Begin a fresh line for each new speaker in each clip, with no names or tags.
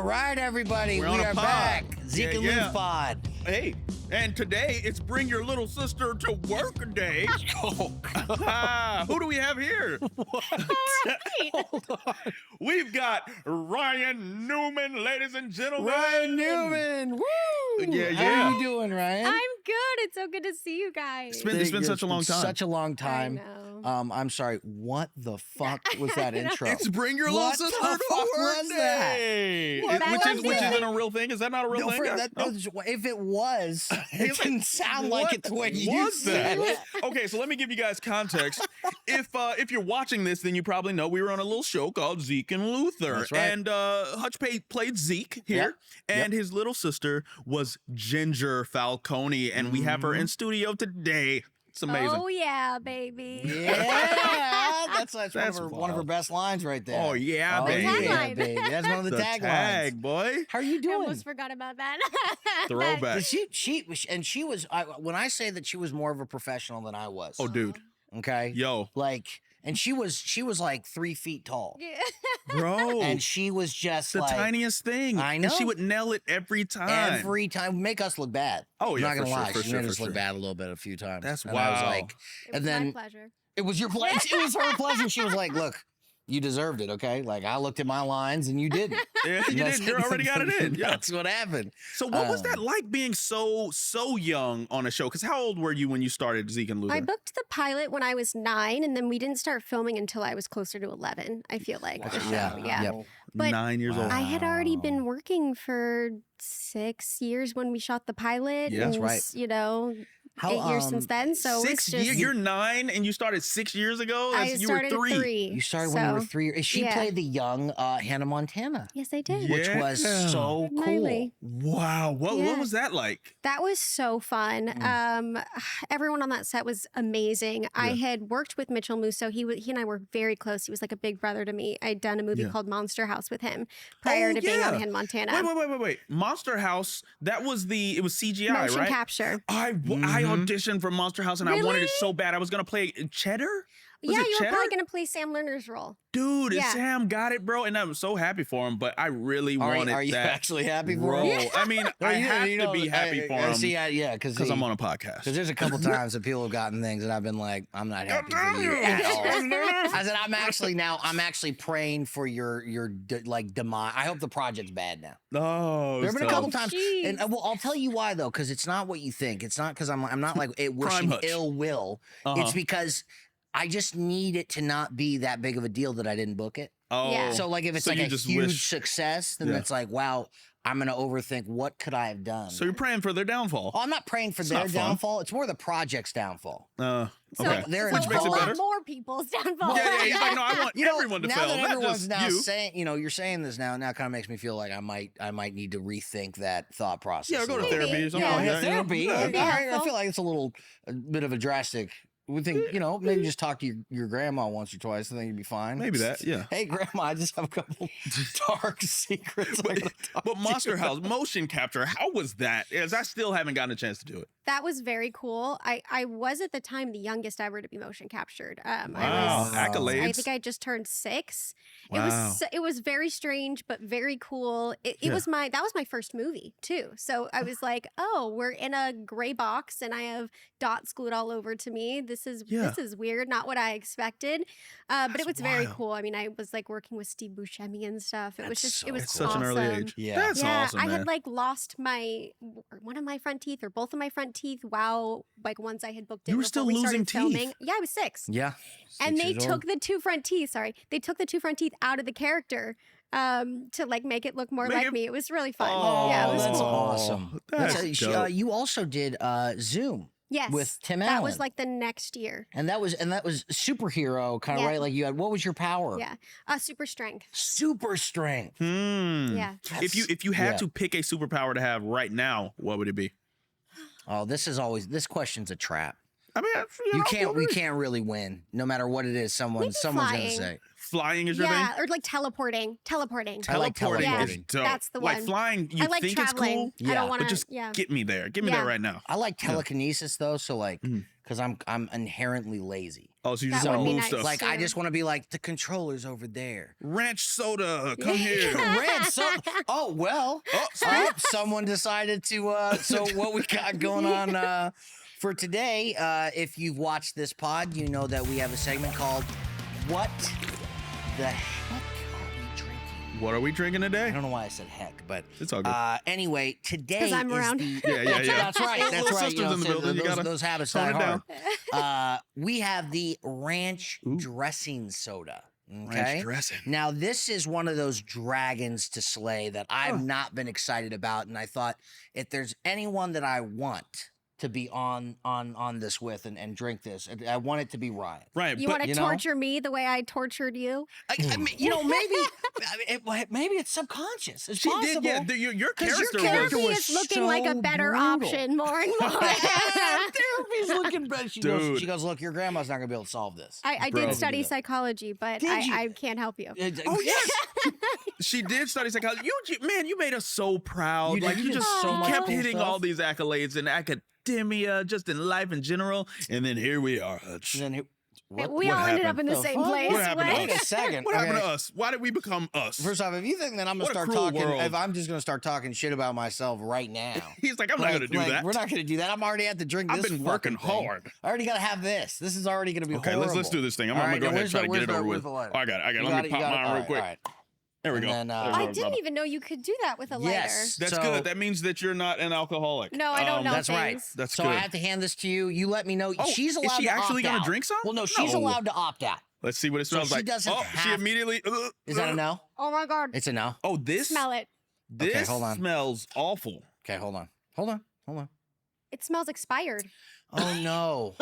right, everybody.
We're
we
on a
are
pod.
back. Zeke and Luth Pod.
Hey, and today it's Bring Your Little Sister to Work Day. Who do we have here?
Hold on.
We've got Ryan Newman, ladies and gentlemen.
Ryan Newman. Woo!
Yeah.
How are you doing, Ryan?
I'm good. It's so good to see you guys.
It's been such a long time.
Such a long time.
I know.
I'm sorry. What the fuck was that intro?
It's Bring Your Little
What
Sister
the
to
fuck
Work
was
Day.
that?
Which isn't a real thing. Is that not a real
No,
thing? guys? No?
if it was, it didn't sound like it the way you
was
said
that?
it.
Okay, so let me give you guys context. If you're watching this, then you probably know we were on a little show called Zeke and Luther.
That's right.
And Hutch played Zeke here, and his little sister was Ginger Falcone, and we have her in studio today. It's amazing.
Oh yeah, baby.
Yeah, that's
That's
one of her best lines right there.
Oh, yeah,
oh,
baby.
Yeah,
Tagline.
baby. That's one of the taglines.
tag, boy.
How are you
I
doing?
almost forgot about that.
Throwback.
She was when I say that she was more of a professional than I was.
Oh, dude.
Okay.
Yo.
And she was like 3 feet tall.
Yeah.
Bro.
And she was just
the
like
tiniest thing.
I know.
And she would nail it every time.
every time make us look bad.
Oh, yeah,
I'm not gonna
for sure,
lie.
for
She
sure,
made
for
us look
sure.
bad a little bit a few times.
That's
and I was
wow.
like,
It
and
was
then
my pleasure.
it was your pleasure. It was her pleasure. She was like, "Look, you deserved it, okay? Like I looked at my lines and you didn't.
Yeah, you did. You already got it in. Yeah.
That's what happened.
So what was that like being so young on a show? Because how old were you when you started Zeke and Luther?
I booked the pilot when I was 9, and then we didn't start filming until I was closer to 11. I feel like the show.
Yeah.
Yeah.
Yep.
But
9 years old.
I had already
Wow.
been working for 6 years when we shot the pilot.
Yeah, that's
and,
right.
You know,
How,
8 years since then. So
Six
it's just
years. You're 9 and you started 6 years ago.
I
You
started
were
at
3.
3.
You started when you were
So,
3. She
yeah.
played the young Hannah Montana,
Yes, I did.
which was
Yeah.
so cool.
Miley.
Wow. What
Yeah.
was that like?
That was so fun. Everyone on that set was amazing. I had worked with Mitchell Musso. He and I were very close. He was like a big brother to me. I'd done a movie
Yeah.
called Monster House with him prior
Oh,
to being
yeah.
on Hannah Montana.
Wait. Monster House. It was CGI,
Motion
right?
capture.
I auditioned for Monster House and I wanted it
Really?
so bad. I was gonna play Cheddar. Was
Yeah,
it
you were
Cheddar?
probably going to play Sam Lerner's role.
Dude,
Yeah.
Sam got it, bro, and I'm so happy for him. But I really wanted
Are you
that
actually happy for
role.
him?
I mean, I have to be happy for him
See, yeah, because
I'm on a podcast.
Because there's a couple times that people have gotten things and I've been like, I'm not happy for you at all. I said, I'm actually praying for your demise. I hope the project's bad now.
No,
There have been a couple
Oh,
times,
jeez.
and I'll tell you why though, because it's not what you think. It's not because I'm not like it wishing
Hutch.
ill will.
Uh-huh.
It's because I just need it to not be that big of a deal that I didn't book it.
Oh,
Yeah.
So like if it's
So
like
you
a
just
huge
wish-
success, then
Yeah.
it's like, wow, I'm gonna overthink what could I have done.
So you're praying for their downfall.
Oh, I'm not praying for
It's
their
not fun.
downfall. It's more the project's downfall.
So,
Okay.
They're
so
Which makes
a
it
lot
better.
more people's downfall.
Yeah. He's like, no, I want everyone to
now
fail,
that
not
everyone's
just
now
you.
saying, you're saying this now kind of makes me feel like I might need to rethink that thought process.
Yeah,
a
go to
little
Maybe.
therapy or something
Yeah.
like
Yeah,
that. you know?
therapy.
Yeah.
It'd be
All right, I
helpful.
feel like it's a bit of a drastic. We think, maybe just talk to your grandma once or twice. I think you'd be fine.
Maybe that, yeah.
Hey, grandma, I just have a couple dark secrets. I gotta talk
But
to
Monster
you
House motion capture, how was that? As I still haven't gotten a chance to do it.
That was very cool. I was at the time the youngest ever to be motion captured.
Wow,
I
accolades.
think I just turned 6.
Wow.
It was very strange but very cool. That was my first movie too. So I was like, oh, we're in a gray box and I have dots glued all over to me. This is weird, not what I expected. But
That's
it was very
wild.
cool. I mean, I was like working with Steve Buscemi and stuff. It was
That's
just
so
it was
It's such an early
awesome.
age.
Yeah.
That's awesome,
I
man.
had like lost one of my front teeth or both of my front teeth. Wow, like once I had booked it.
You were
before
still
we
losing
started filming.
teeth.
Yeah, I was 6.
Yeah.
And
6
they
years
took
old.
the 2 front teeth. Sorry, they took the 2 front teeth out of the character to like make it look more
Make
like
it-
me. It was really fun.
Oh,
yeah, it was
that's
cool.
awesome.
That's dope.
You also did Zoom
Yes,
with Tim
that
Allen.
was like the next year.
and that was superhero kind of
Yeah.
right. Like you had, what was your power?
Yeah, super strength.
Super strength.
Yeah.
If you had
Yeah.
to pick a superpower to have right now, what would it be?
Oh, this question's a trap.
I mean,
We can't really win, no matter what it is. Someone's gonna
flying.
say.
Flying is your
Yeah,
thing?
or like teleporting. Teleporting.
I like
Teleporting is
teleporting.
dope.
That's the
Like
one.
flying, you
I like
think
traveling.
it's cool,
I
Yeah.
don't want
but
to.
just
Yeah.
get me there. Get me
Yeah.
there right now.
I like telekinesis though, so like, because I'm inherently lazy.
Oh, so you
That
just want
would
to
be
move
nice.
stuff.
Like I
too.
just want to be like the controller's over there.
Ranch soda, come here.
Red soda. Oh well. Someone decided to. So what we got going on for today? If you've watched this pod, you know that we have a segment called "What the Heck Are We Drinking?"
What are we drinking
I
today?
don't know why I said heck, but
It's all good.
anyway, today
'Cause I'm
is
around.
the
Yeah.
That's right. That's
Little
right.
sisters in the building. You gotta
those habits
tone
die
it
hard. We have the ranch
Ooh.
dressing soda. Okay.
Ranch dressing.
Now this is one of those dragons to slay that I've not been excited about, and I thought if there's anyone that I want to be on this with and drink this, I want it to be Ryan.
Right,
You
but
want to
you know?
torture me the way I tortured you?
I mean, maybe it's subconscious. It's
she
possible.
did. Yeah, your
'Cause your
character
character
Therapy
was.
was
is looking like a
so
better
brutal.
option more and more.
Therapy's looking better. She
Dude.
goes, look, your grandma's not gonna be able to solve this.
I
Bro.
did study psychology, but
Did you?
I can't help you.
Oh yes, she did study psychology. You made us so proud.
You did.
Like
You
you
did
just
so much
kept
cool
hitting
stuff.
all these accolades in academia, just in life in general, and then here we are, Hutch.
And then
we
what
all ended up
happened?
in the
The
same
fuck?
place.
What happened to
Wait a second.
What happened to
Okay.
us? Why did we become us?
First off, if you think that I'm gonna
What a
start
cruel
talking,
world.
if I'm just gonna start talking shit about myself right now,
He's like, I'm not gonna do that.
We're not gonna do that. I'm already at to drink
I've
this.
been working
fucking thing.
hard.
I already gotta have this. This is already gonna be
Okay,
horrible.
let's do this thing. I'm
All
gonna
right,
go
now
ahead and try to get it over
where's
with.
the
Oh,
lighter?
I got it.
You
Let
got
me
it,
pop
you got it.
mine
All
real
right,
quick.
all right.
There we
And
go.
then,
I didn't even know you could do that with a lighter.
Yes.
That's
So-
good. That means that you're not an alcoholic.
No, I don't know
That's right.
things.
That's
So
good.
I have to hand this to you. You let me know.
Oh,
She's allowed
is she
to
actually
opt
gonna
out.
drink some?
Well, no, she's
No.
allowed to opt out.
Let's see what it
So
smells
she
like.
doesn't
Oh, she
have-
immediately.
Is that a no?
Oh my god.
It's a no.
Oh, this
Smell it.
This
Okay, hold on.
smells awful.
Okay, hold on.
It smells expired.
Oh no.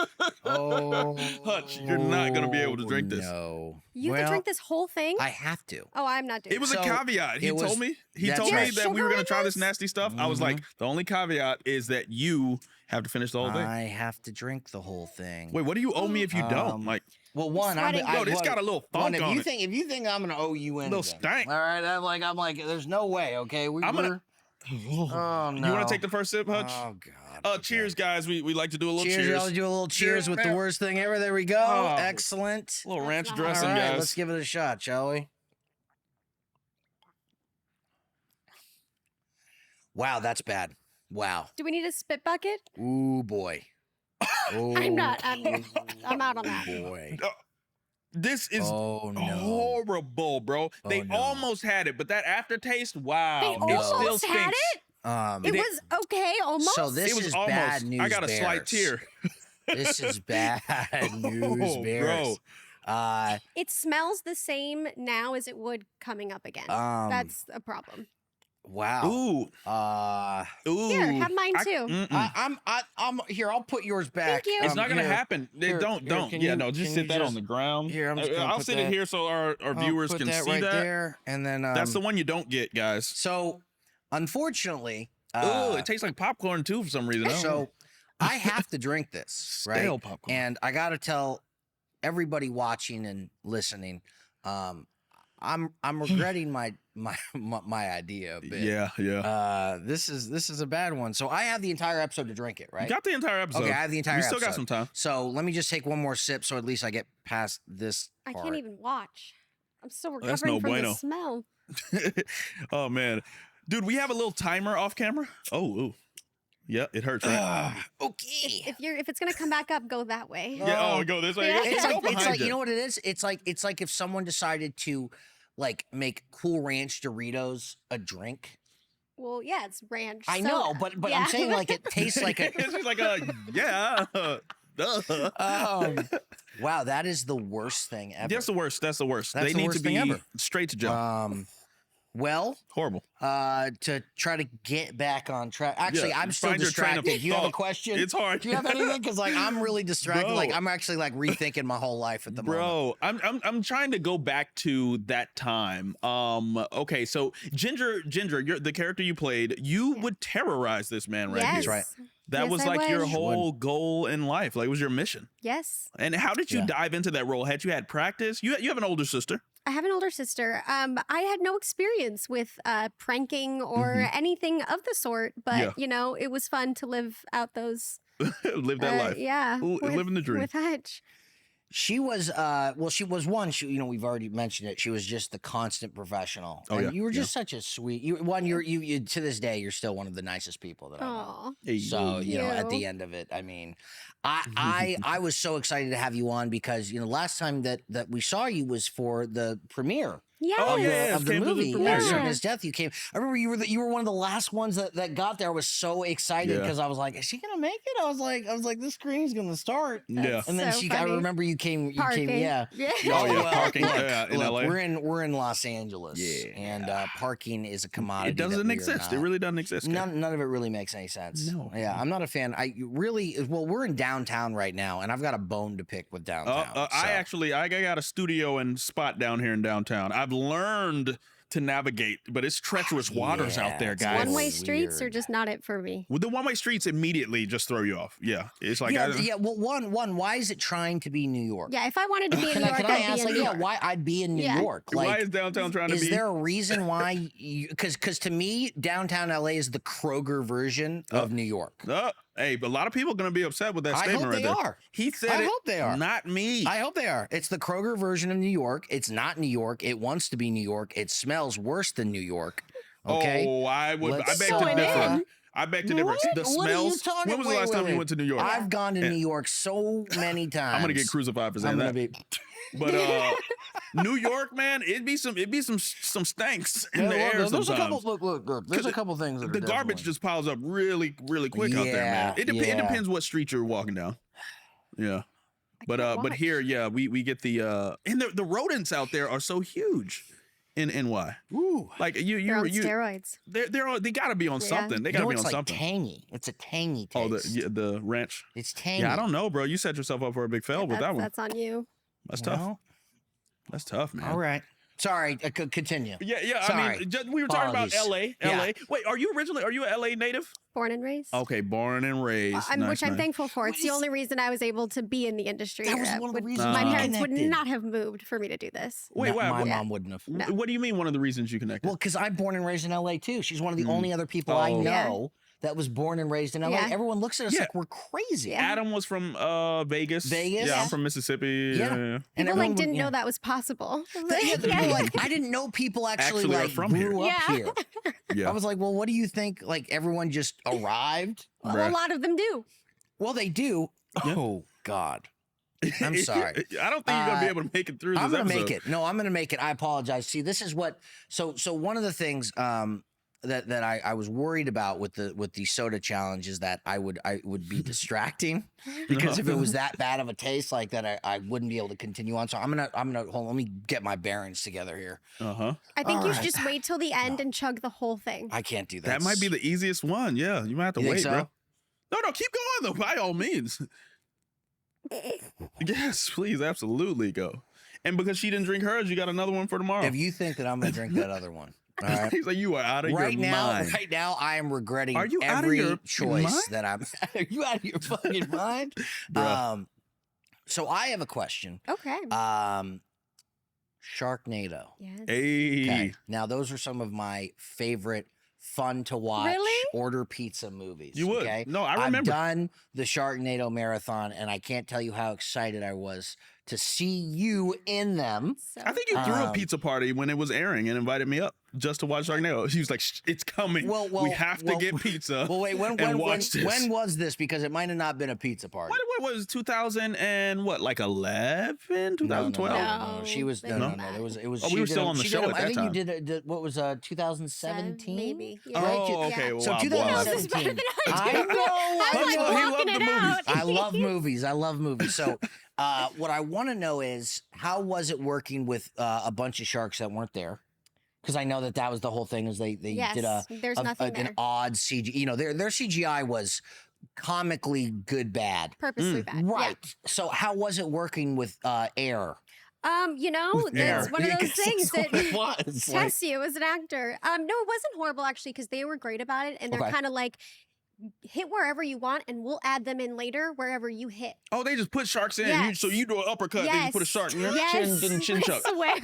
Oh,
Hutch, you're not gonna be able to drink this.
No.
You have to drink this whole thing?
I have to.
Oh, I'm not doing
It was
So,
a caveat. He
it was-
told me. He
that's
told me
right.
that we were
Sugar
gonna
in
try this
this?
nasty stuff. I was like, the only caveat is that you have to finish the whole thing.
I have to drink the whole thing.
Wait, what do you owe me if you don't?
Um,
Like,
Well, one,
Sweating.
yo, this got a little funk
if
on
you
it.
think if you think I'm gonna owe you anything,
stank.
All right, I'm like, there's no way. Okay,
I'm gonna-
Oh no.
You want to take the first sip, Hutch?
Oh god. Okay.
Cheers, guys. We like to do a little
Cheers.
cheers.
Y'all do a little cheers with the
man.
worst thing ever. There we go.
Oh.
Excellent.
A little
That's
ranch
not-
All
dressing,
right,
guys.
let's give it a shot, shall we? Wow, that's bad. Wow.
Do we need a spit bucket?
Ooh boy. Ooh,
I'm not. I'm out on that.
boy.
This is
Oh no.
horrible, bro.
Oh,
They
no.
almost had it, but that aftertaste, wow.
They
it still
almost had
stinks.
it? It was okay, almost.
So this
It was
is
almost.
bad news.
I got a slight
bears.
tear.
This is bad news,
Oh,
bears.
It smells the same now as it would coming up again. That's a problem.
Wow.
Ooh. Ooh.
Here, have mine too.
I'm here. I'll put yours back.
Thank you.
It's not gonna
Here.
happen. They
Here,
don't.
here, can
Yeah,
you-
no, just
can
sit
you
that
just-
on the ground.
Here, I'm just gonna
I'll
put
sit
that-
it here so our
I'll
viewers
put
can
that
see
right
that.
there, and then
That's the one you don't get, guys.
So, unfortunately,
Ooh, it tastes like popcorn too for some reason. I don't know.
so I have to drink this, right?
Stale popcorn.
And I got to tell everybody watching and listening, I'm regretting my idea a bit.
Yeah.
This is a bad one. So I have the entire episode to drink it, right?
You got the entire episode.
Okay, I have the entire
We still
episode.
got some time.
So let me just take one more sip, so at least I get past this
I
part.
can't even watch. I'm still
That's
recovering
no
from
bueno.
the smell.
Oh man, dude, we have a little timer off camera. Oh, ooh. Yeah, it hurts, right?
Okay.
If it's gonna come back up, go that way.
Yeah. Oh, go this way.
Yeah.
Go
It's like
behind
you know what it is. It's like if someone decided to like make Cool Ranch Doritos a drink.
Well, yeah, it's ranch.
I know,
soda.
but
Yeah.
I'm saying like it tastes like a.
It's just like yeah. Duh.
Wow, that is the worst thing ever.
That's the worst. That's the worst.
That's
they
the
need
worst
to
thing
be
ever.
straight to jump.
Well,
Horrible.
to try to get back on track. Actually,
Yeah,
I'm still
find your train of
distracted. Do you have a
thought.
question?
It's hard.
Do you have anything? Because like I'm really distracted.
Bro.
Like I'm actually like rethinking my whole life at the moment.
Bro, I'm trying to go back to that time. Okay, so Ginger, you're the character you played. You would terrorize this man right
Yes.
here.
right.
That
Yes,
was
I
like your
would.
whole goal in life. Like it was your mission.
Yes.
And how did you
Yeah.
dive into that role? Had you had practice? You have an older sister.
I have an older sister. I had no experience with pranking or anything of the sort, but
Yeah.
you know, it was fun to live out those
Live that life.
Yeah.
Ooh, living the dream.
With Hutch.
She was one. We've already mentioned it. She was just the constant professional.
Oh,
And
yeah,
you were just such a sweet. You to this day, you're still one of the nicest people that I know.
Aw.
Hey.
So
Thank
at the
you.
end of it, I mean, I was so excited to have you on because last time that we saw you was for the premiere.
Yes.
Oh, yeah.
Of the
Came to the
movie,
premiere,
yeah.
Certain His Death. You came. I remember you were one of the last ones that got there. I was so excited
Yeah.
because I was like, is she gonna make it? I was like, this screening's gonna start.
Yeah.
And then
So
I
funny.
remember you came.
Parking.
Yeah.
Yeah.
Oh, yeah,
well,
parking,
look,
yeah, in
look,
LA.
We're in Los Angeles.
Yeah.
And parking is a commodity.
It doesn't
that we are
exist. It
not-
really doesn't exist.
None of it really makes any sense.
No.
Yeah, I'm not a fan. We're in downtown right now, and I've got a bone to pick with downtown.
I got a studio and spot down here in downtown. I've learned to navigate, but it's treacherous waters out there,
it's
guys.
One-way
Weird.
streets are just not it for me.
With the one-way streets immediately just throw you off. Yeah, it's like
Well, one. Why is it trying to be New York?
Yeah, if I wanted to be in
Can
New
I,
York,
can I
I'd
ask,
be in New York.
why I'd be in New
Yeah.
York?
why is downtown trying to
Is
be?
there a reason why? Because to me, downtown LA is the Kroger version of New York.
Hey, but a lot of people are going to be upset with that
I
statement
hope
right
they
there.
are.
He said
I
it.
hope they are.
Not me.
I hope they are. It's the Kroger version of New York. It's not New York. It wants to be New York. It smells worse than New York. Okay.
Oh, I beg
Let's
to
go
differ.
in.
I beg to differ.
What?
The
What are you
smells.
talking-
When was the
wait,
last time
wait.
you went to New York?
I've gone to
And-
New York so many times.
I'm gonna get crucified for saying
I'm
that.
gonna be.
But New York, man, it'd be some stanks in
Yeah,
the air
there's
sometimes.
a couple. Look. There's a couple things. That
The
are
garbage
definitely-
just piles up really quick out there, man.
Yeah,
It
yeah.
depends what street you're walking down. Yeah. But
can't
here,
watch.
yeah, we get the and the rodents out there are so huge in NY.
Ooh.
Like
They're
you
on steroids.
they got to be on
Yeah.
something. They got to be
it's
on
like
something.
tangy. It's a tangy
Oh,
taste.
the ranch.
It's tangy.
Yeah, I don't know, bro. You set yourself up for a big fail with that one.
That's on you.
That's tough.
Well,
That's tough, man.
all right. Sorry. Continue.
Yeah. I
Sorry.
mean, we were talking about
Apologies.
LA.
Yeah.
Wait, are you a LA native?
Born and raised.
Okay, born and raised.
Which I'm
Nice.
thankful for. It's the only reason I was able to be in the industry.
That was one of the reasons
my
we
parents would
connected.
not have moved for me to do this.
Wait,
No, my
what?
mom wouldn't have.
What do you mean? One of the reasons you connected?
Well, because I'm born and raised in LA too. She's one of the only other people I
Oh.
know that was born and raised in LA.
Yeah.
Everyone looks at us
Yeah.
like we're crazy.
Yeah.
Adam was from Vegas.
Vegas?
Yeah, I'm from Mississippi.
Yeah.
Yeah.
And
People
everyone
didn't
would-
know that was possible.
I didn't know people actually
Actually are
like
from here.
grew up
Yeah.
here.
Yeah.
I was like, well, what do you think? Like everyone just arrived?
Well,
Bruh.
a lot of them do.
Well, they do.
Yeah.
Oh God. I'm sorry.
I don't think you're gonna be able to make it through this
I'm gonna
episode.
make it. No, I'm gonna make it. I apologize. See, this is what. So one of the things that I was worried about with the soda challenge is that I would be distracting because if it was that bad of a taste like that, I wouldn't be able to continue on. So I'm gonna hold on, let me get my bearings together here.
Uh-huh.
I think you
Alright.
should just wait till the end and chug the whole thing.
I can't do that.
That might be the easiest one. Yeah, you might have to
You think
wait,
so?
bro. No, keep going though. By all means. Yes, please, absolutely go. And because she didn't drink hers, you got another one for tomorrow.
If you think that I'm gonna drink that other one, all right.
He's like, you are out of
Right
your
now,
mind.
right now, I am regretting
Are you out of
every
your
choice
mind?
that I'm. Are you out of your fucking mind?
Bruh.
So I have a question.
Okay.
Sharknado.
Yes.
Hey.
Okay. Now those are some of my favorite fun to watch
Really?
order pizza movies.
You would.
Okay?
No, I
I've
remember.
done the Sharknado marathon, and I can't tell you how excited I was to see you in them.
So,
I think you threw a
Um,
pizza party when it was airing and invited me up just to watch Sharknado. She was like, it's coming.
Well,
we have to
well,
get pizza.
Well, wait,
and watch this.
when was this? Because it might have not been a pizza party.
What was 2000 and what, like 11, 2012?
No.
She was no,
No.
no, no. There was it was.
Oh, we
she
were
did
still
them-
on the
she
show
did
at
them- I
that
think
time.
you did. What was 2017?
maybe.
Right?
Oh,
Yeah.
okay. Well,
So
wow,
He knows
boy.
this better than I
I
do.
know, I
I'm like
know.
He
walking
loved
it
the movies.
out.
I love movies. I love movies. So, what I want to know is how was it working with a bunch of sharks that weren't there? Because I know that was the whole thing. Is they
Yes,
did
there's nothing
an
there.
odd CG. You know, their CGI was comically good bad.
Purposely bad. Yeah.
Right. So how was it working with air?
You know,
With air.
that's one of
Yeah,
those
'cause
things
that's
that
what it was. Like,
tests you as an actor. No, it wasn't horrible actually because they were great about it, and they're
Okay.
kind of like hit wherever you want, and we'll add them in later wherever you hit.
Oh, they just put sharks in.
Yes.
So you do an uppercut, then you put a shark in.
Yes.
Chin
I
chuck.
swear.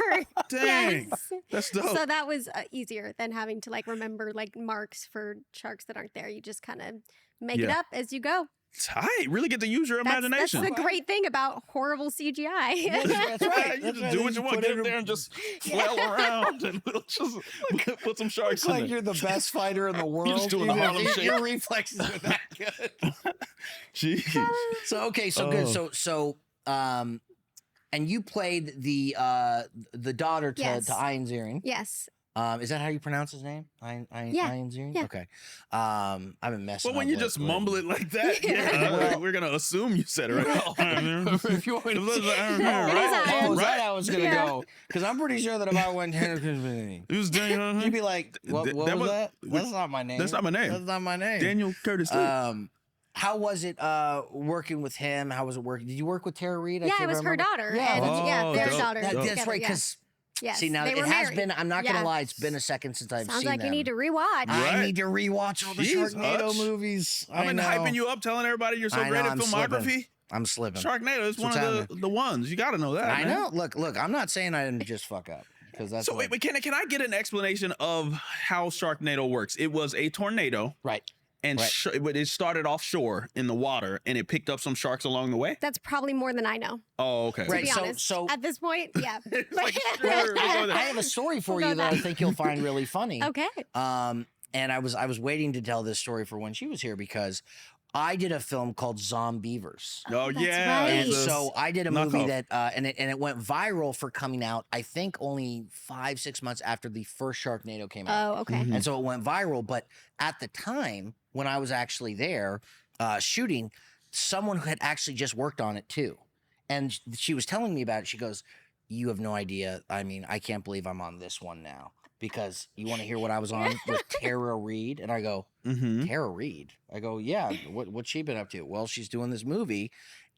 Dang.
Yes.
That's dope.
So that was easier than having to like remember like marks for sharks that aren't there. You just kind of make it
Yeah.
up as you go.
tight. Really get to use your imagination.
That's the great thing about horrible CGI.
That's right.
You just do what you want. Get up there and just flail around and just put some sharks
It's
in
like
there.
you're the best fighter in the world.
just doing the Harlem Shake.
Your reflexes are that good.
Jeez.
So okay, so good. So and you played the daughter to Ian Ziering.
Yes.
Is that how you pronounce his name? Ian Ziering?
Yeah.
Okay. I've been messing
But when
up
you just
with-
mumble it like that, we're gonna assume you said it right.
If you want me to
It is
Oh,
Ian.
is that how it's gonna
Yeah.
go? Because I'm pretty sure that if I went,
It was Daniel.
you'd be like, "What
That
was
was-
that? That's not my name.
That's not my name.
That's not my name."
Daniel Curtis. Lee.
How was it working with him? How was it working? Did you work with Tara Reid? I
Yeah,
can't
it was her
remember.
daughter.
Yeah,
and
Oh,
their
dope.
daughter.
That's
together,
right.
yeah.
Because
Yes,
see, now
they
it
were
has
married.
been. I'm not gonna
Yeah.
lie. It's been a second since I've
Sounds
seen
like
them.
you need to rewatch.
I
Right.
need to rewatch all the
Jeez,
Sharknado
Hutch.
movies.
I've been hyping you up, telling everybody you're so
I know,
great at
I'm
filmography.
slipping. I'm slipping.
Sharknado is one
what's
of the ones. You got to know that.
I
man.
know. Look. I'm not saying I didn't just fuck up because that's
So
what,
wait, can I get an explanation of how Sharknado works? It was a tornado,
right.
and
Right.
it started offshore in the water, and it picked up some sharks along the way.
That's probably more than I know.
Oh, okay.
To
Right.
be
So-
honest,
so-
at this point, yeah.
It's like, sure, we'll go there.
I have a story for
We'll go
you that I
there.
think you'll find really funny.
Okay.
And I was waiting to tell this story for when she was here because I did a film called Zombeavers.
Oh,
that's
yeah.
right.
And
it's a-
so I did a movie
knockoff.
that and it went viral for coming out, I think only 5-6 months after the first Sharknado came out.
Oh, okay.
Mhm.
And so it went viral. But at the time when I was actually there shooting, someone who had actually just worked on it too. And she was telling me about it. She goes, "You have no idea. I mean, I can't believe I'm on this one now because you want to hear what I was on with Tara Reid." And I go,
Mhm.
"Tara Reid?" I go, "Yeah. What's she been up to?" "Well, she's doing this movie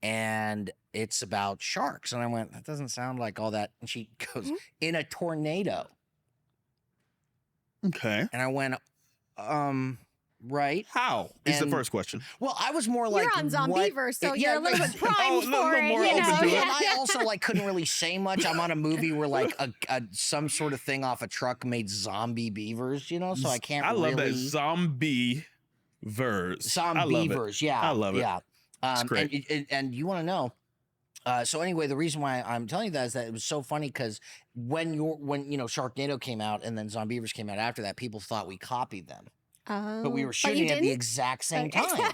and it's about sharks." And I went, "That doesn't sound like all that." And she goes, "In a tornado."
Okay.
And I went, right.
How is the
And-
first question?
Well, I was more like,
You're on
what-
Zombeavers, so
Yeah,
you're a little bit primed
Oh, a little
for it.
more
You
open
know?
to it.
Yeah.
I also like couldn't really say much. I'm on a movie where like a some sort of thing off a truck made zombie beavers, you know, so I can't
I love
really
that zombie verse. I love it.
Zombeavers, yeah.
I love it.
Yeah.
great.
And you want to know. So anyway, the reason why I'm telling you that is that it was so funny because when you know Sharknado came out and then Zombeavers came out after that, people thought we copied them, but we
Oh.
were
But
shooting
you
at the
didn't?
exact same
Okay.
time.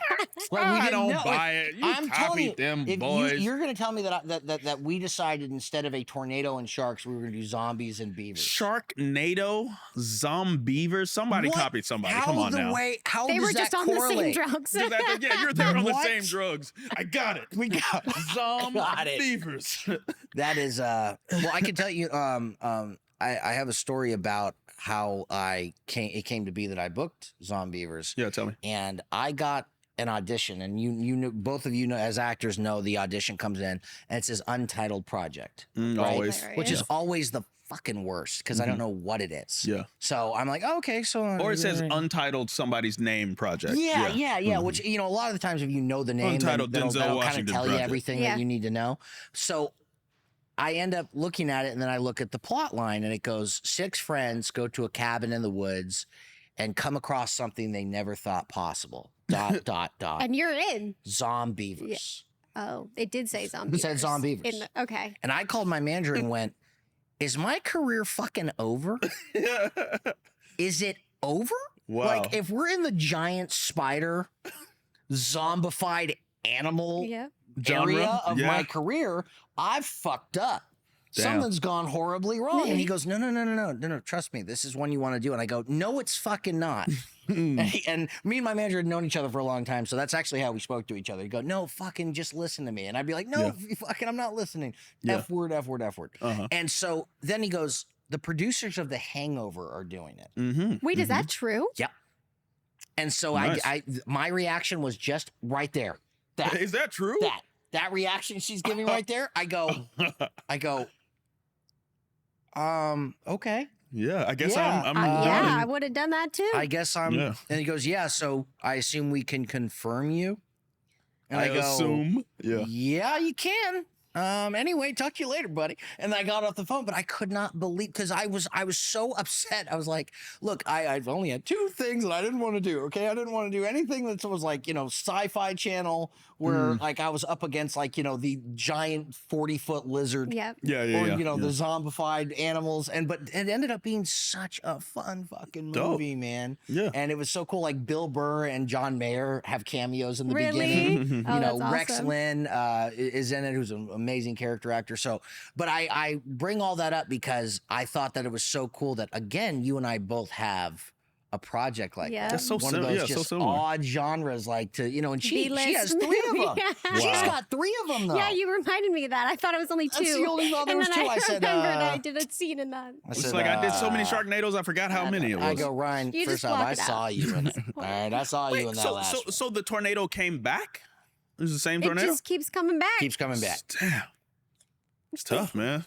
Like, we
I
didn't
don't
know.
buy it. You
I'm telling you,
copied them,
if
boys.
you're going to tell me that we decided instead of a tornado and sharks, we were going to do zombies and beavers.
Sharknado, Zombeavers. Somebody
What?
copied somebody.
How
Come on
the
now.
way? How
They
does
were just
that
on the
correlate?
same drugs.
Yeah, you're there on the
What?
same drugs. I got it.
We got Got it.
Zombeavers.
that is well, I can tell you I have a story about how it came to be that I booked Zombeavers.
Yeah, tell me.
And I got an audition, and you know, both of you know, as actors know, the audition comes in and it says untitled project, right?
Always.
Right.
which is always the fucking worst because I don't know what it is.
Yeah.
So I'm like, okay, so
Or it says untitled somebody's name project.
yeah. Which, you know, a lot of the times if you know the name,
Untitled
that'll
Denzel
kind of
Washington
tell you
project.
everything
Yeah.
that you need to know. So I end up looking at it, and then I look at the plot line, and it goes, 6 friends go to a cabin in the woods and come across something they never thought possible. ...
And you're in.
Zombeavers.
Oh, it did say Zombeavers.
It said Zombeavers.
Okay.
And I called my manager and went, "Is my career fucking over? Is it over?
Wow.
Like, if we're in the giant spider zombified animal
Yeah.
Genre?
area of
Yeah.
my career, I've fucked up.
Damn.
Something's gone horribly wrong." And he goes, no, trust me, this is one you want to do. And I go, "No, it's fucking not." And me and my manager had known each other for a long time, so that's actually how we spoke to each other. He'd go, "No, fucking just listen to me." And I'd be like, "No, fucking I'm not listening."
Yeah.
F word, F word, F word.
Uh-huh.
And so then he goes, "The producers of The Hangover are doing it."
Mm-hmm.
Wait, is that true?
And so
Nice.
my reaction was just right there.
Is that true?
That reaction she's giving right there. I go, okay.
Yeah, I guess
Yeah.
I'm
Yeah,
running.
I would have done that too.
I guess I'm.
Yeah.
And he goes, "Yeah, so I assume we can confirm you." And
I
I go,
assume. Yeah.
"Yeah, you can." Anyway, talk to you later, buddy. And I got off the phone, but I could not believe, because I was so upset. I was like, look, I've only had 2 things that I didn't want to do. Okay, I didn't want to do anything that was like, Sci-Fi Channel, where like I was up against like the giant 40-foot lizard.
Yep.
Or the zombified animals, but it ended up being such a fun fucking movie, man.
Yeah.
And it was so cool. Like Bill Burr and John Mayer have cameos in the
Really?
beginning.
Oh, that's
Rex
awesome.
Lynn is in it, who's an amazing character actor. So, but I bring all that up because I thought that it was so cool that, again, you and I both have a project like
Yeah.
that.
That's so
one of those just
similar.
odd genres, like and she
B-list
has 3 of them.
movie.
She's
Wow.
got 3 of them though.
Yeah, you reminded me of that. I thought it was only 2.
That's the only one. There was
and
2.
then
I said,
remembered I did a scene in that.
It's like I did so many Sharknadoes, I forgot how many it was.
I go, Ryan,
You
first
just
off,
block
I
it
saw
out.
you in it. All right, I saw you in that last one.
So the tornado came back? It was the same
It
tornado?
just keeps coming back.
Keeps coming back.
Damn. It's tough, man.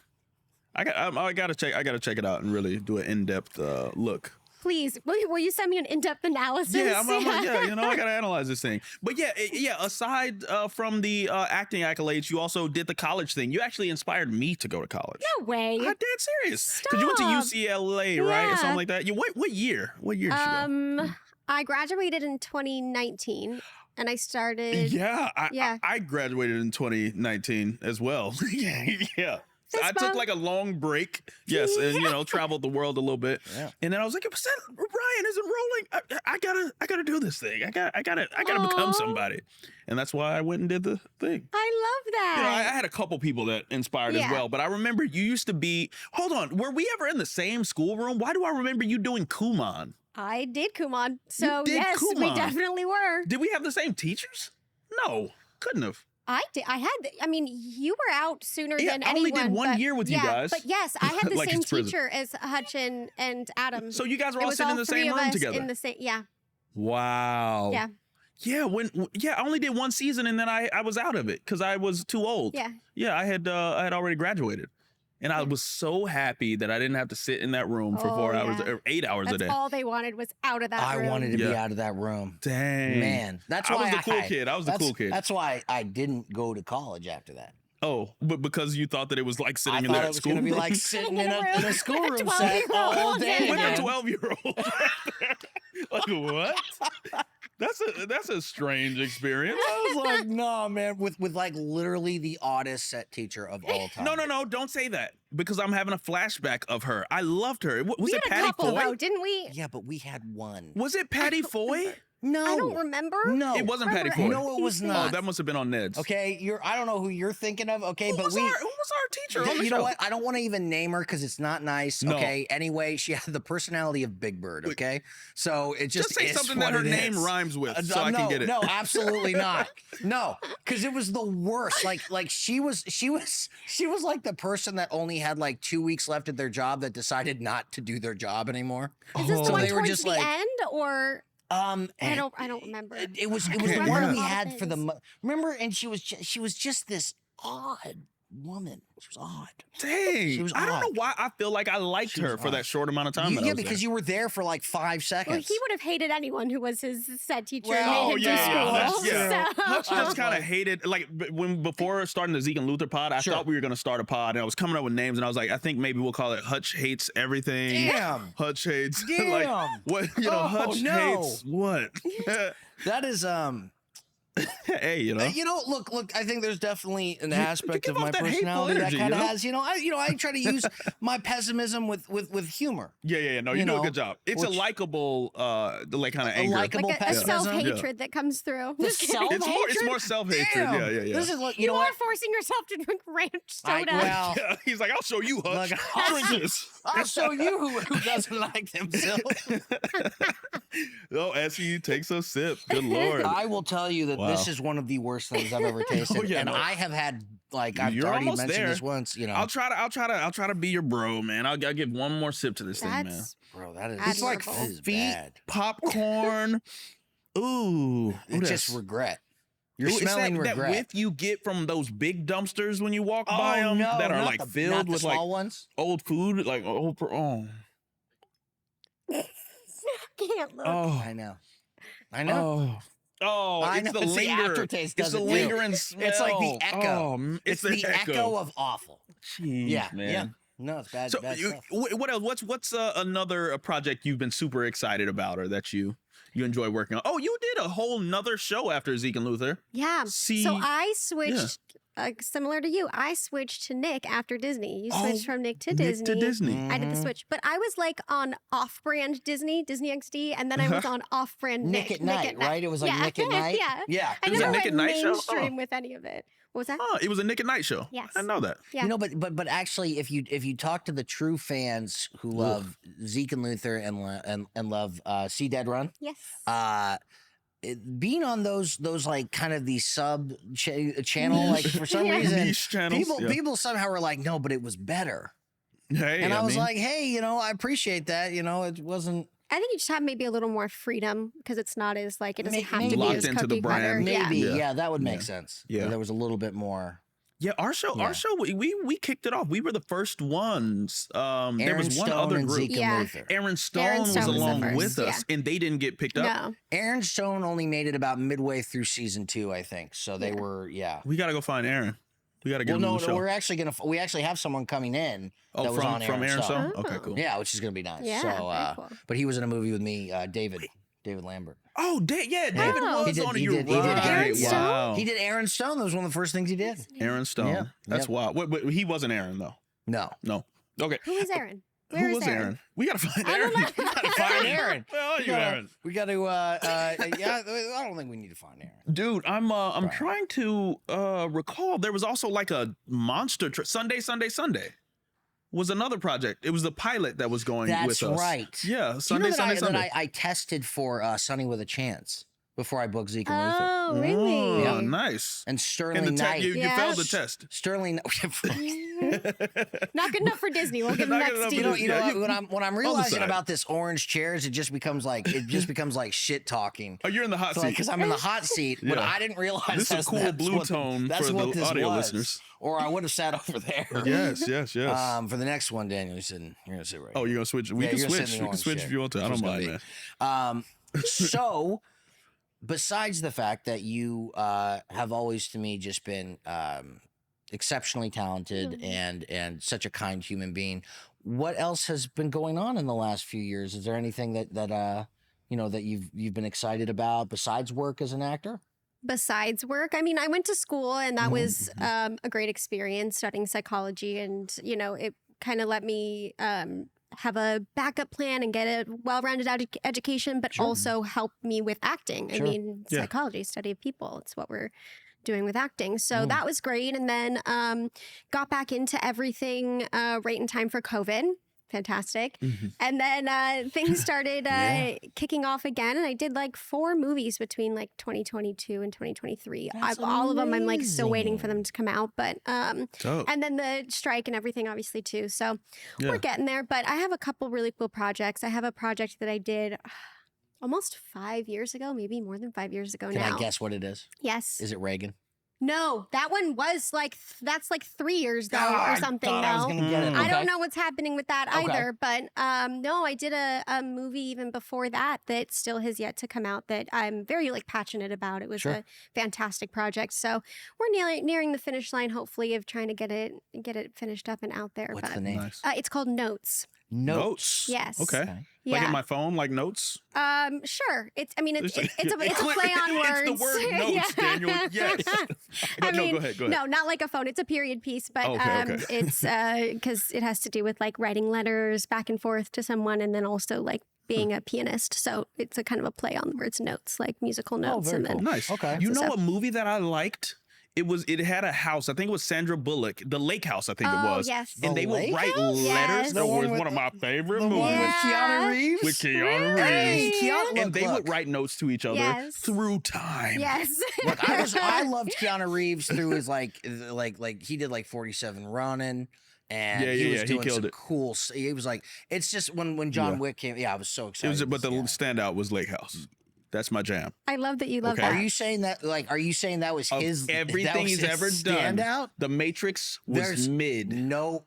I gotta check it out and really do an in-depth look.
Please, will you send me an in-depth analysis?
Yeah, I'm like, I gotta analyze this thing. But yeah. Aside from the acting accolades, you also did the college thing. You actually inspired me to go to college.
No way.
I'm dead serious. Because you went to
Stop.
UCLA, right, or
Yeah.
something like that. What year? What year did you go?
I graduated in 2019, and I started.
Yeah,
Yeah.
I graduated in 2019 as well. yeah. So I took
fun.
like a long break, yes, and traveled the world a little bit, and then I was like, Ryan isn't rolling. I gotta do this thing. I gotta become
Aw.
somebody, and that's why I went and did the thing.
I love that.
I had a couple people that inspired as
Yeah.
well, but I remember you used to be. Hold on, were we ever in the same schoolroom? Why do I remember you doing Kumon?
I did Kumon. So
did
yes, we
Kumon.
definitely were.
Did we have the same teachers? No, couldn't have.
I did. I mean, you were out sooner
Yeah,
than
I
anyone.
only did one
but-
year with you
yeah,
guys.
But yes, I had the
Like
same
it's prison.
teacher as Hutch and Adam.
So you guys were
It
all
was
sitting in
all
the
3
same
of
room
us
together.
in the same. Yeah.
Wow.
Yeah.
Yeah. I only did one season and then I was out of it because I was too old.
Yeah.
Yeah. I had already graduated, and I was so happy that I didn't have to sit in that room for 4 hours
yeah.
or 8 hours a
That's
day.
all they wanted was out of that
I
room.
wanted to be
Yeah.
out of that room.
Dang.
Man, that's
I
why
was the cool kid. I was the cool kid.
That's why I didn't go to college after that.
Oh, but because you thought that it was like sitting
I
in
thought
that
it was
school
going to be
room?
like sitting in
In a room
a
with a
schoolroom
12-year-old.
set all day.
with
man.
a 12-year-old. Like what? That's a strange experience.
I was like, no, man, with like literally the oddest set teacher of all time.
No, don't say that because I'm having a flashback of her. I loved her. Was
We
it
had a
Patty
couple
Foy?
though, didn't we?
Yeah, but we had one.
Was it Patty Foy?
No,
I don't remember.
No,
It wasn't Patty
Remember
Foy.
No, it was
NPC.
not.
Oh, that must have been on Ned's.
Okay, I don't know who you're thinking of. Okay,
Who
but
was
we.
our teacher on the
You
show?
know what? I don't want to even name her because it's not nice.
No.
Okay. Anyway, she had the personality of Big Bird. Okay, so it just
say
is
something
what
that her
it
name
is.
rhymes with so I can get it.
No, absolutely not. No, because it was the worst. Like she was like the person that only had like 2 weeks left at their job that decided not to do their job anymore.
Is this the
So
one
they were
towards
just
the
like,
end, or I
and
don't remember.
It was
I
the
can't
one
remember
we
a lot of
had for the
things.
remember, and she was just this odd woman. She was odd.
Dang.
She was
I don't know
odd.
why I feel like I liked
She
her
was
for
odd.
that short amount of time. that I
Yeah,
was
because
there.
you were there for like 5 seconds.
Well, he would have hated anyone who was his set teacher
Well,
and made him do school.
Hutch
So-
just kind of hated, like before starting the Zeke and Luth Pod, I
Sure.
thought we were going to start a pod, and I was coming up with names, and I was like, I think maybe we'll call it Hutch Hates Everything.
Damn.
Hutch Hates.
Damn.
Like, what,
Oh,
Hutch
no.
hates what?
That is
Hey,
look, I think there's definitely an
you
aspect
give
of
off
my
that hateful
personality that
energy,
kind of
you know?
has, I try to use my pessimism with humor.
Yeah. No, you
You
do a
know,
good job. It's a
which-
likable, like kind of
A
anger.
likable
like a
pessimism.
self-hatred that comes through.
The
Just kidding.
It's more self-hatred.
Damn.
Yeah.
This is what you
You
know
are
what?
forcing yourself to drink ranch soda.
Well,
Yeah, he's like, I'll show you, Hutch.
Look,
Drink this.
I'll show you who doesn't like himself.
Oh, as he takes a sip. Good Lord.
I will tell you that this
Wow.
is one of the worst things I've ever tasted,
yeah,
and
no.
I have had I've
You're
already
almost
mentioned
there.
this once.
I'll try to be your bro, man. I'll give one more sip to this thing, man.
That's
Bro, that is
It's like
that is
feet,
bad.
popcorn. Ooh,
It's just regret. You're
Ooh, it's
smelling
that
regret.
whiff you get from those big dumpsters when you walk by them
no,
that are
not
like
the,
filled
not the
with like
small ones.
old food, like old.
can't look.
Oh,
I know.
Oh,
I
it's
know,
the
it's the
linger.
aftertaste
It's the
does it too.
lingering smell.
It's like the echo.
Oh,
It's the echo of awful.
Jeez,
Yeah,
man.
yeah. No, it's bad.
So,
bad stuff.
what else? What's another project you've been super excited about, or that you enjoy working on? Oh, you did a whole nother show after Zeke and Luth.
Yeah.
See,
So I switched, similar to you, I switched to Nick after Disney. You switched from Nick to Disney.
To Disney.
I did the switch, but I was like on off-brand Disney XD, and then I was on off-brand
Nick at Night, right? It was like Nick at Night.
Yeah.
Yeah.
I
It was a
never
Nick
went
at Night show?
mainstream with any of it. What was that?
Oh, it was a Nick at Night show.
Yes.
I know that.
Yeah.
You know, but actually, if you talk to the true fans who love Zeke and Luther and love See Dead Run,
Yes.
being on those like kind of the sub channel, like for some reason,
Niche channels,
people somehow were like, no, but it was better.
Hey,
And I was
mean,
like, hey, I appreciate that. It wasn't.
I think you just have maybe a little more freedom because it's not as like it doesn't have to be
Locked
as
into the
cookie cutter.
brand.
Maybe,
Yeah.
yeah, that would make sense.
Yeah.
There was a little bit more.
yeah, our show, we kicked it off. We were the first ones. There
Aaron
was one
Stone
other
and
group.
Zeke
Yeah.
and Luther.
Aaron Stone
Aaron
was
Stone was the
along
first,
with us, and they didn't get picked up.
No.
Aaron Stone only made it about midway through season 2, I think. So they were,
We got to go find Aaron. We got to get him on the show.
we're actually we actually have someone coming in that was on
from Aaron
Stone.
Stone? Okay, cool.
Yeah, which is gonna be nice.
Yeah,
So,
very cool.
but he was in a movie with me, David Lambert.
Oh, David
Oh.
was
He did-
on it.
he
You're
did- he did
right.
Aaron Stone?
Wow.
He did Aaron Stone. That was one of the first things he did.
Aaron Stone.
Yeah.
That's
Yep.
wild. Wait, he wasn't Aaron though.
No.
No. Okay.
Who is Aaron?
Who
Where is
was Aaron? We gotta find Aaron.
We gotta find Aaron.
Where are you, Aaron?
We got to. Yeah, I don't think we need to find Aaron.
Dude, I'm trying to recall. There was also like a monster Sunday was another project. It was the pilot that was going with us.
That's right.
Yeah,
Do
Sunday.
you know that I tested for Sunny with a Chance before I booked Zeke and Luther.
Oh, really?
Yeah, nice.
And Sterling
And
Knight.
you failed the test.
Sterling.
Not good enough for Disney. We'll give them
Not good
next
enough
deal.
for
You know,
Yeah,
when I'm realizing
side.
about this orange chairs, it just becomes like shit talking.
Oh, you're in the hot seat.
Because I'm in the hot seat, but
Yeah.
I didn't realize
This is a
that's-
cool
that's
blue
what-
tone
that's
for
what
the
this
audio
was.
listeners.
Or I would have sat over there.
Yes.
For the next one, Daniel, you're gonna sit right.
Oh, you're gonna switch. We
Yeah,
can
you're
switch.
sitting in
We can
orange
switch
chair.
if you want to. I
That's
don't
what
mind,
it's
man.
So, besides the fact that you have always to me just been exceptionally talented and such a kind human being, what else has been going on in the last few years? Is there anything that you've been excited about besides work as an actor?
Besides work, I mean, I went to school and that was a great experience studying psychology, and it kind of let me have a backup plan and get a well-rounded education, but also help me with acting.
Sure.
I mean,
Yeah.
psychology, study of people. It's what we're doing with acting. So that was great. And then got back into everything right in time for COVID. Fantastic. And then things started kicking off again. And I did like 4 movies between like 2022 and 2023. All of them, I'm like still waiting for them to come out. But
Dope.
and then the strike and everything, obviously, too. So we're getting there. But I have a couple really cool projects. I have a project that I did almost 5 years ago, maybe more than 5 years ago
Can
now.
I guess what it is?
Yes.
Is it Reagan?
No, that one was like, that's like 3 years though
I
or something
thought I was
though.
gonna get it.
I don't
Okay.
know what's happening with that
Okay.
either, but no, I did a movie even before that still has yet to come out that I'm very like passionate about. It was
Sure.
a fantastic project, so we're nearing the finish line, hopefully, of trying to get it finished up and out there.
What's
but
the name?
Nice.
it's called Notes.
Notes.
Yes.
Okay.
Yeah.
Like in my phone, like notes.
Sure. It's a play on words.
It's the word notes,
Yeah.
Daniel. Yes. But no, go ahead.
No, not like a phone. It's a period piece, but
Okay.
it's because it has to do with like writing letters back and forth to someone, and then also like being a pianist. So it's a kind of a play on the words notes, like musical notes.
very
and then
cool.
Nice.
Okay.
You know
So-
a movie that I liked? It had a house. I think it was Sandra Bullock, the Lake House. I think it
Oh,
was.
yes.
And
The
they would
Lake
write
House?
letters.
Yes.
That
The one
was
with
one of my favorite
The one
movies.
with Keanu Reeves?
With Keanu
Hey,
Reeves.
Keanu,
And they
look.
would write notes to each other
Yes.
through time.
Yes.
Look, I loved Keanu Reeves through his like he did like 47 Running, and he was
he
doing
killed
some
it.
cool. He was like, it's just when John
Yeah.
Wick came. Yeah, I was so
It
excited.
was, but the
Yeah.
standout was Lake House. That's my jam.
I love that you love
Okay.
that.
Are you saying that? Like, are you saying that was
Of
his
everything
that was
he's
his
ever done,
standout?
The Matrix was
There's
mid.
No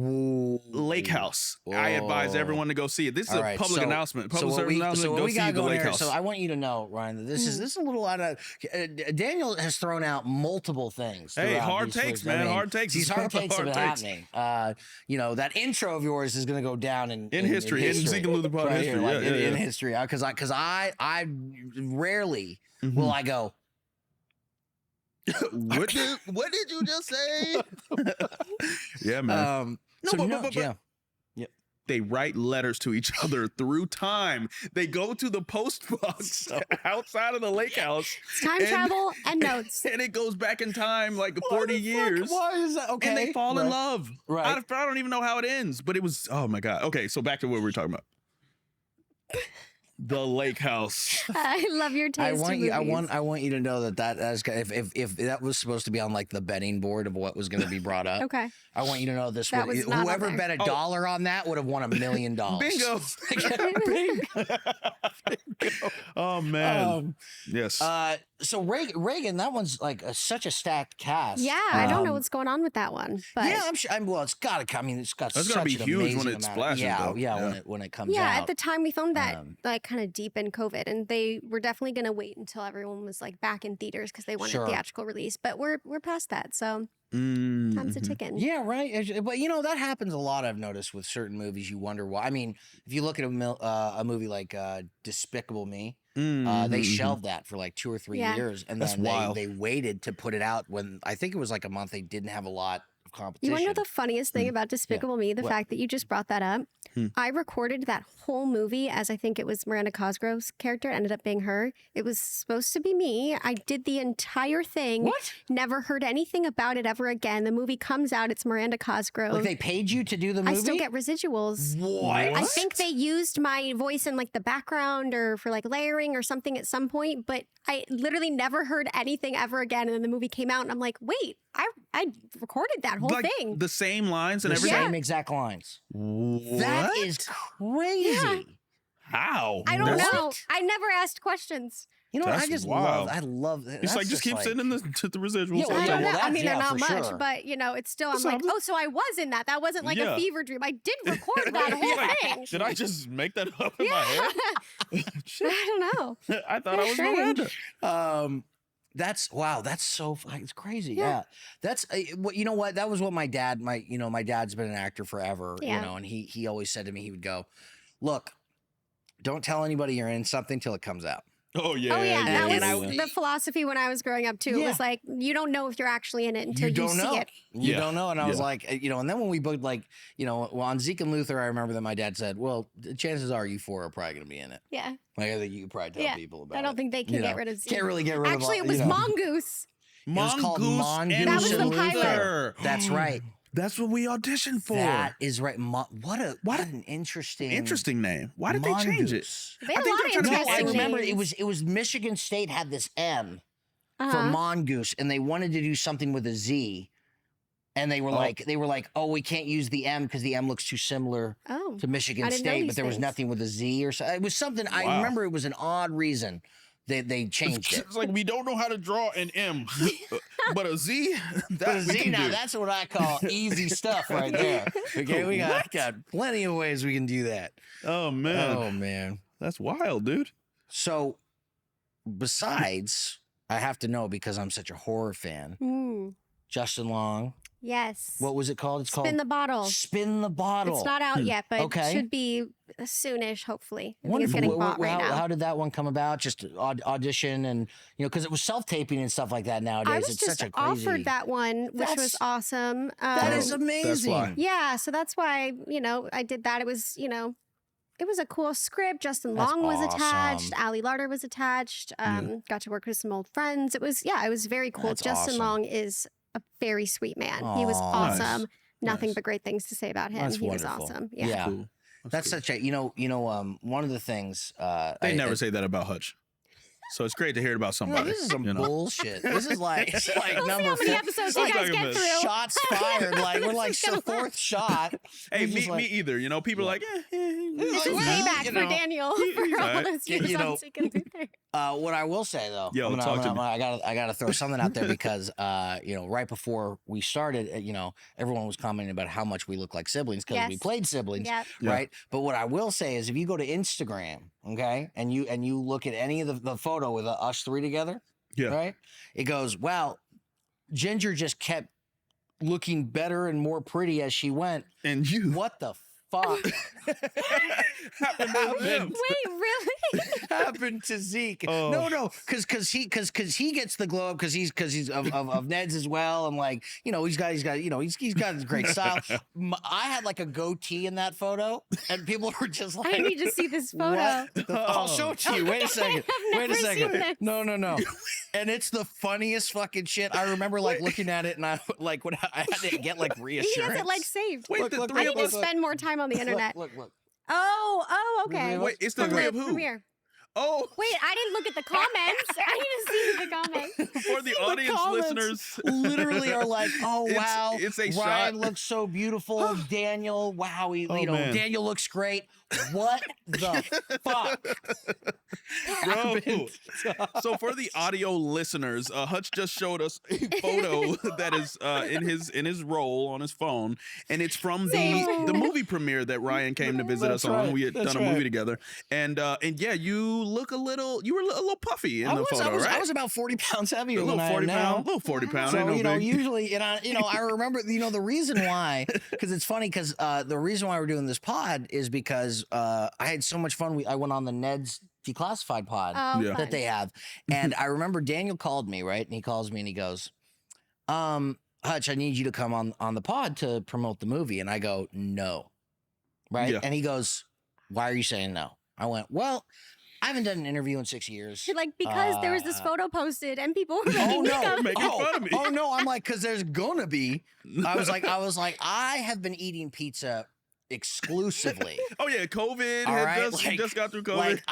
Lake House. I advise everyone to go see it. This is a public announcement. Public service announcement.
So
go
we
see
got
the Lake House.
So I want you to know, Ryan, that this is a little out of. Daniel has thrown out multiple things.
Hey, hard takes, man. Hard takes.
These hard takes have been happening. That intro of yours is going to go down in
history. In Zeke and Luth Pod history.
In history. Because I rarely will I go.
What did you just say? Yeah, man. They write letters to each other through time. They go to the post box outside of the lake house.
It's time travel and notes.
And it goes back in time like 40 years.
Why is that? Okay.
And they fall in love.
Right.
I don't even know how it ends, but it was, oh my God. Okay, so back to what we were talking about. The lake house.
I love your taste.
I want you to know that is if that was supposed to be on like the betting board of what was going to be brought up.
Okay.
I want you to know this.
Whoever
bet $1 on that would have won $1 million.
Bingo. Oh man. Yes.
So Reagan, that one's like such a stacked cast.
Yeah, I don't know what's going on with that one, but
yeah, I'm sure. Well, it's got to. I mean, it's got.
That's
gonna
be huge when it splashes.
When it comes out.
Yeah, at the time we filmed that like kind of deep in COVID, and they were definitely going to wait until everyone was like back in theaters because they wanted theatrical release. But we're past that, so time's a ticking.
Yeah, right. But that happens a lot. I've noticed with certain movies. You wonder why. I mean, if you look at a movie like Despicable Me. They shelved that for like 2 or 3 years, and then they waited to put it out when I think it was like a month. They didn't have a lot of competition.
You want to know the funniest thing about Despicable Me? The fact that you just brought that up. I recorded that whole movie as I think it was Miranda Cosgrove's character. It ended up being her. It was supposed to be me. I did the entire thing.
What?
Never heard anything about it ever again. The movie comes out. It's Miranda Cosgrove.
Like they paid you to do the movie?
I still get residuals.
What?
I think they used my voice in like the background or for like layering or something at some point, but I literally never heard anything ever again. And then the movie came out and I'm like, wait, I recorded that whole thing.
The same lines and everything?
Same exact lines. That is crazy.
Yeah.
How?
I don't know. I never asked questions.
You know what? I love that.
It's like just keep sending the residuals.
I don't know. I mean, they're not much,
sure.
but it's still. I'm like, oh, so I was in that. That wasn't like a fever dream. I did record that whole thing.
Did I just make that up in my head?
I don't know.
I thought I was Miranda.
That's so it's crazy. Yeah. That's you know what? That was what my dad's been an actor forever, and he always said to me, he would go, "Look, don't tell anybody you're in something till it comes out."
Oh yeah.
That was the philosophy when I was growing up too. It was like, you don't know if you're actually in it until you see it.
You don't know. And I was like, and then when we booked on Zeke and Luth, I remember that my dad said, well, the chances are you four are probably going to be in it.
Yeah.
Like I think you could probably tell people about it.
I don't think they can get rid of Zeke.
Can't really get rid of
Actually, it was Mongoose.
It was called Mongoose.
That was the
pilot. That's right.
That's what we auditioned for.
That is right. What an interesting
name. Why did they change it?
They had a lot of interesting
I remember
names.
it was Michigan State had this M for Mongoose, and they wanted to do something with a Z, and they were like, oh, we can't use the M because the M looks too similar to Michigan State, but there was nothing with a Z or something. It was something. Wow. I remember it was an odd reason. They changed it.
It's like we don't know how to draw an M, but a Z.
That's what I call easy stuff right there. Okay, we got plenty of ways we can do that.
Oh man, that's wild, dude.
So, besides, I have to know because I'm such a horror fan. Justin Long.
Yes.
What was it called? It's
Spin the Bottle.
Spin the Bottle.
It's not out yet, but it should be soonish, hopefully. I think it's
Wonderful.
getting bought right now.
How did that one come about? Just audition and, because it was self-taping and stuff like that nowadays.
I was just offered that one, which was awesome.
That is amazing.
That's why.
Yeah, so that's why, I did that. It was, it was a cool script. Justin Long was attached. Ali Larder was attached. Got to work with some old friends. It was very cool. Justin Long is a very sweet man. He was awesome.
Nice.
Nothing but great things to say about him. He was awesome. Yeah.
Cool.
That's such a one of the things
they never say that about Hutch. So it's great to hear it about somebody.
This is some bullshit. This is like number
how many episodes you guys get through.
Shots fired. Like we're like the fourth shot.
Hey, me either. People are like,
this is payback for Daniel for all those years on Zeke and Luth.
What I will say though,
Yo, talk to me.
I gotta throw something out there because right before we started, everyone was commenting about how much we look like siblings because we played siblings, right? But what I will say is, if you go to Instagram, okay, and you look at any of the photo with us three together, right, it goes, well, Ginger just kept looking better and more pretty as she went,
and you,
what the fuck happened?
Wait, really?
Happened to Zeke? No, because he gets the glow up because he's of Ned's as well, and like he's got his great style. I had like a goatee in that photo, and people were just like,
I need to see this photo.
I'll show it to you. Wait a second. Wait a second. No. And it's the funniest fucking shit. I remember like looking at it, and I had to get like reassurance.
He has it like saved.
Wait,
I need to spend more time on the internet.
Look.
Oh, okay.
Wait, it's the three of who?
Premiere.
Oh,
wait! I didn't look at the comments. I need to see the comments.
For the audience listeners,
literally are like, "Oh wow,
it's a
Ryan
shot.
looks so beautiful. Daniel, wow,
man.
Daniel looks great. What the fuck,
bro?" So for the audio listeners, Hutch just showed us a photo that is in his roll on his phone, and it's from the movie premiere that Ryan came to visit us on. We had done a movie together, and yeah, you were a little puffy in the photo, right?
I was about 40 pounds heavier than I am
40
now.
pound, little 40 pound.
So
ain't no big.
usually, and I remember, the reason why, because it's funny, because the reason why we're doing this pod is because I had so much fun. I went on the Ned's Declassified pod that they have, and I remember Daniel called me, right, and he calls me and he goes, Hutch, I need you to come on the pod to promote the movie, and I go, no, right, and he goes, why are you saying no? I went, well, I haven't done an interview in 6 years.
You're like, because there was this photo posted and people were making
fun of me.
Oh no, I'm like, because there's gonna be. I was like, I have been eating pizza exclusively.
Oh yeah, COVID. Just got through COVID.
Like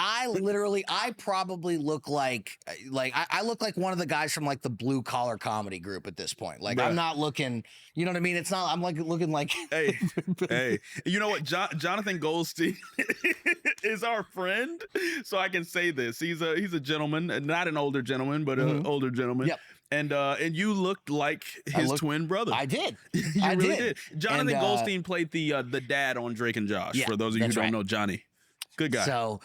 I probably look like I look like one of the guys from like the blue collar comedy group at this point. Like I'm not looking, you know what I mean? It's not. I'm like looking like.
Hey, you know what? Jonathan Goldstein is our friend, so I can say this. He's a gentleman, not an older gentleman, but an older gentleman. Yep. And you looked like his twin brother.
I did.
You really did. Jonathan Goldstein played the dad on Drake and Josh. For those of you who don't know Johnny, good guy.
So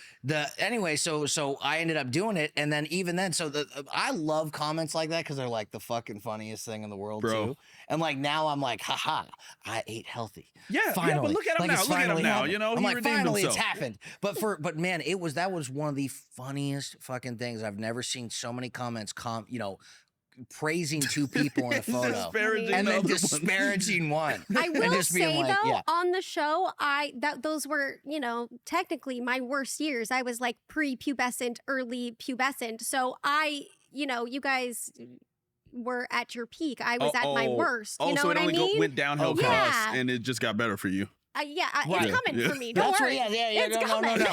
so I ended up doing it, and then even then, I love comments like that because they're like the fucking funniest thing in the world, too. And like now I'm like, haha, I ate healthy.
Yeah,
finally.
Yeah, but look at him now. Look at him now.
Happened.
You know,
I'm
he
like,
redeemed
finally,
himself.
it's happened. But man, that was one of the funniest fucking things. I've never seen so many comments praising two people in a photo and then disparaging one.
I will say though, on the show, those were, technically my worst years. I was like pre-pubescent, early pubescent. So you guys were at your peak. I was at my worst. You know
so
what I mean?
Went downhill for us, and it just got better for you.
It's coming for me. Don't worry. It's coming.
No.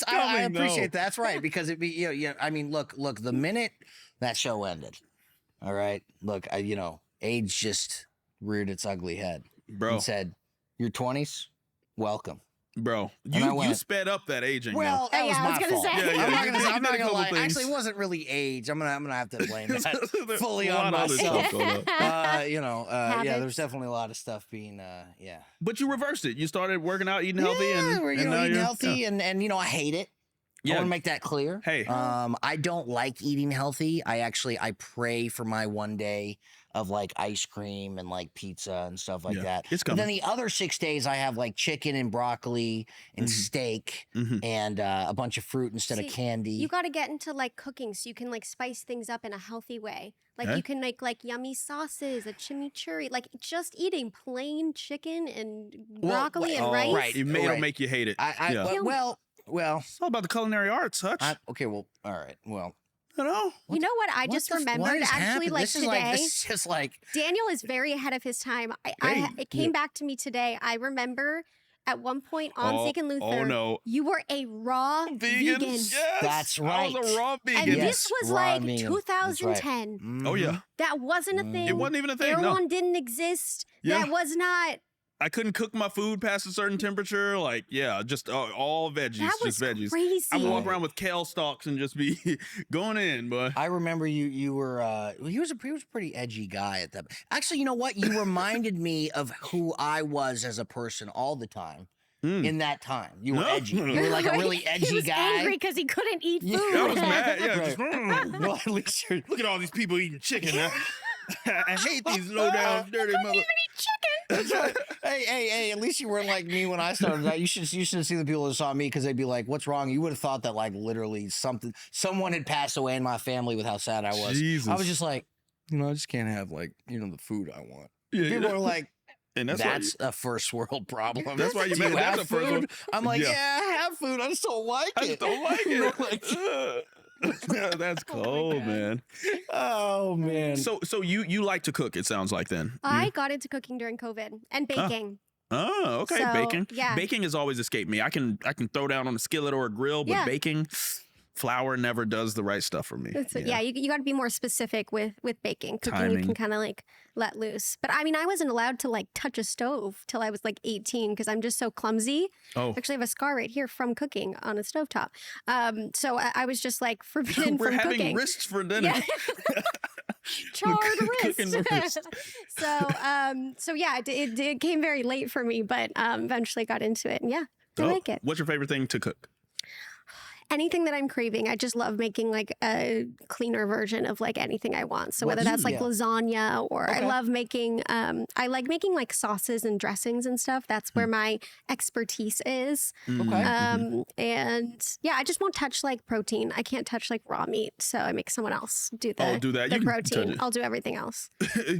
I appreciate that. That's right, because it be I mean, look, the minute that show ended, all right. Look, age just reared its ugly head,
bro,
and said, "Your 20s, welcome."
Bro, you sped up that aging.
Well, that was my fault. I'm not gonna lie.
Things.
Actually, it wasn't really age. I'm gonna have to blame that fully on myself. There's definitely a lot of stuff being
But you reversed it. You started working out, eating healthy, and
eating healthy, and I hate it. I want to make that clear.
Hey,
I don't like eating healthy. I pray for my one day of like ice cream and like pizza and stuff like that.
It's coming.
But then the other 6 days I have like chicken and broccoli and steak and a bunch of fruit instead of candy.
You got to get into like cooking so you can like spice things up in a healthy way. Like you can make like yummy sauces, a chimichurri, like just eating plain chicken and broccoli and rice.
Right, it'll make you hate it.
Well,
it's all about the culinary arts, Hutch.
Okay, well, all right, well.
You know what? I just remembered actually like today.
This is just like
Daniel is very ahead of his time. It came back to me today. I remember at one point on Zeke and Luth, you were a raw vegan.
Yes,
that's right.
I was a raw vegan.
And this was like 2010.
Right.
Oh yeah,
that wasn't a thing.
It wasn't even a thing.
Airlawn didn't exist.
Yeah.
That was not
I couldn't cook my food past a certain temperature. Like, yeah, just all veggies,
That was
just veggies.
crazy.
I would walk around with kale stalks and just be going in, but
I remember you were he was a pretty edgy guy at that. Actually, you know what? You reminded me of who I was as a person all the time. In that time, you were edgy. You were like a really edgy
he was
guy.
Angry because he couldn't eat food.
I was mad. Yeah,
Right.
just,
Well, at least you're.
look at all these people eating chicken. I hate these low down dirty mother.
That's right. Hey! At least you weren't like me when I started that. You should see the people that saw me because they'd be like, "What's wrong?" You would have thought that like literally someone had passed away in my family with how sad I was.
Jesus.
I was just like, I just can't have like the food I want.
Yeah,
People are like.
and
that's a first world problem.
That's why you
Do
met. That's
have
a first
food?
one.
I'm like,
Yeah.
I have food. I just don't like
I
it.
just don't like
You're
it.
like,
That's cold,
God.
man.
oh man.
So you like to cook? It sounds like then.
I got into cooking during COVID and baking.
Oh, okay.
So,
Baking.
yeah.
Baking has always escaped me. I can throw down on a skillet or a grill, but
Yeah.
baking, flour never does the right stuff for me.
Yeah, you got to be more specific with baking. Cooking, you
Timing.
can kind of like let loose. But I mean, I wasn't allowed to like touch a stove till I was like 18 because I'm just so clumsy.
Oh,
Actually, I have a scar right here from cooking on a stovetop. So I was just like forbidden
we're
from
having
cooking.
risks for dinner.
Yeah. Charred
Cooking
wrist.
wrist.
So yeah, it came very late for me, but eventually got into it. And yeah, I like it.
What's your favorite thing to cook?
Anything that I'm craving, I just love making like a cleaner version of like anything I want. So whether that's like lasagna or I love making, I like making like sauces and dressings and stuff. That's where my expertise is.
Okay.
And yeah, I just won't touch like protein. I can't touch like raw meat. So I make someone else do the,
do that.
the
You can touch
protein.
it.
I'll do everything else.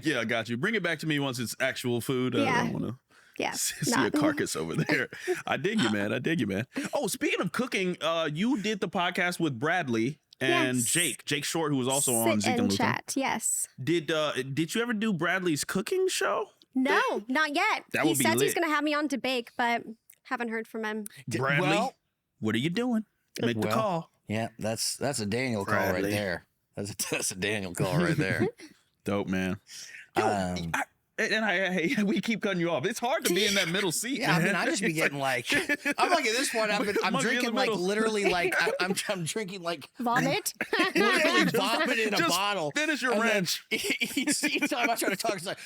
Yeah, I got you. Bring it back to me once it's actual food. I
Yeah.
don't want to
Yeah.
see a carcass over there. I dig you, man. I dig you, man. Oh, speaking of cooking, you did the podcast with Bradley and
Yes.
Jake Short, who was also on
Sit
Zeke and
and
Luth.
chat. Yes.
Did you ever do Bradley's cooking show?
No, not yet.
That
He
would be
says he's
lit.
going to have me on to bake, but haven't heard from him.
Bradley,
well-
what are you doing? Make the
Well,
call.
Yeah, that's a Daniel call right
Bradley.
there. That's a Daniel call right there.
Dope, man. Yo,
Um,
we keep cutting you off. It's hard to be in that middle seat.
Yeah, I mean,
man.
I just be getting like, I'm like at this point, I'm
Monkey in the
drinking like
middle.
literally like I'm drinking like
Vomit?
literally vomit in a
Just
bottle.
finish your
And then
ranch.
each time I try to talk, it's like,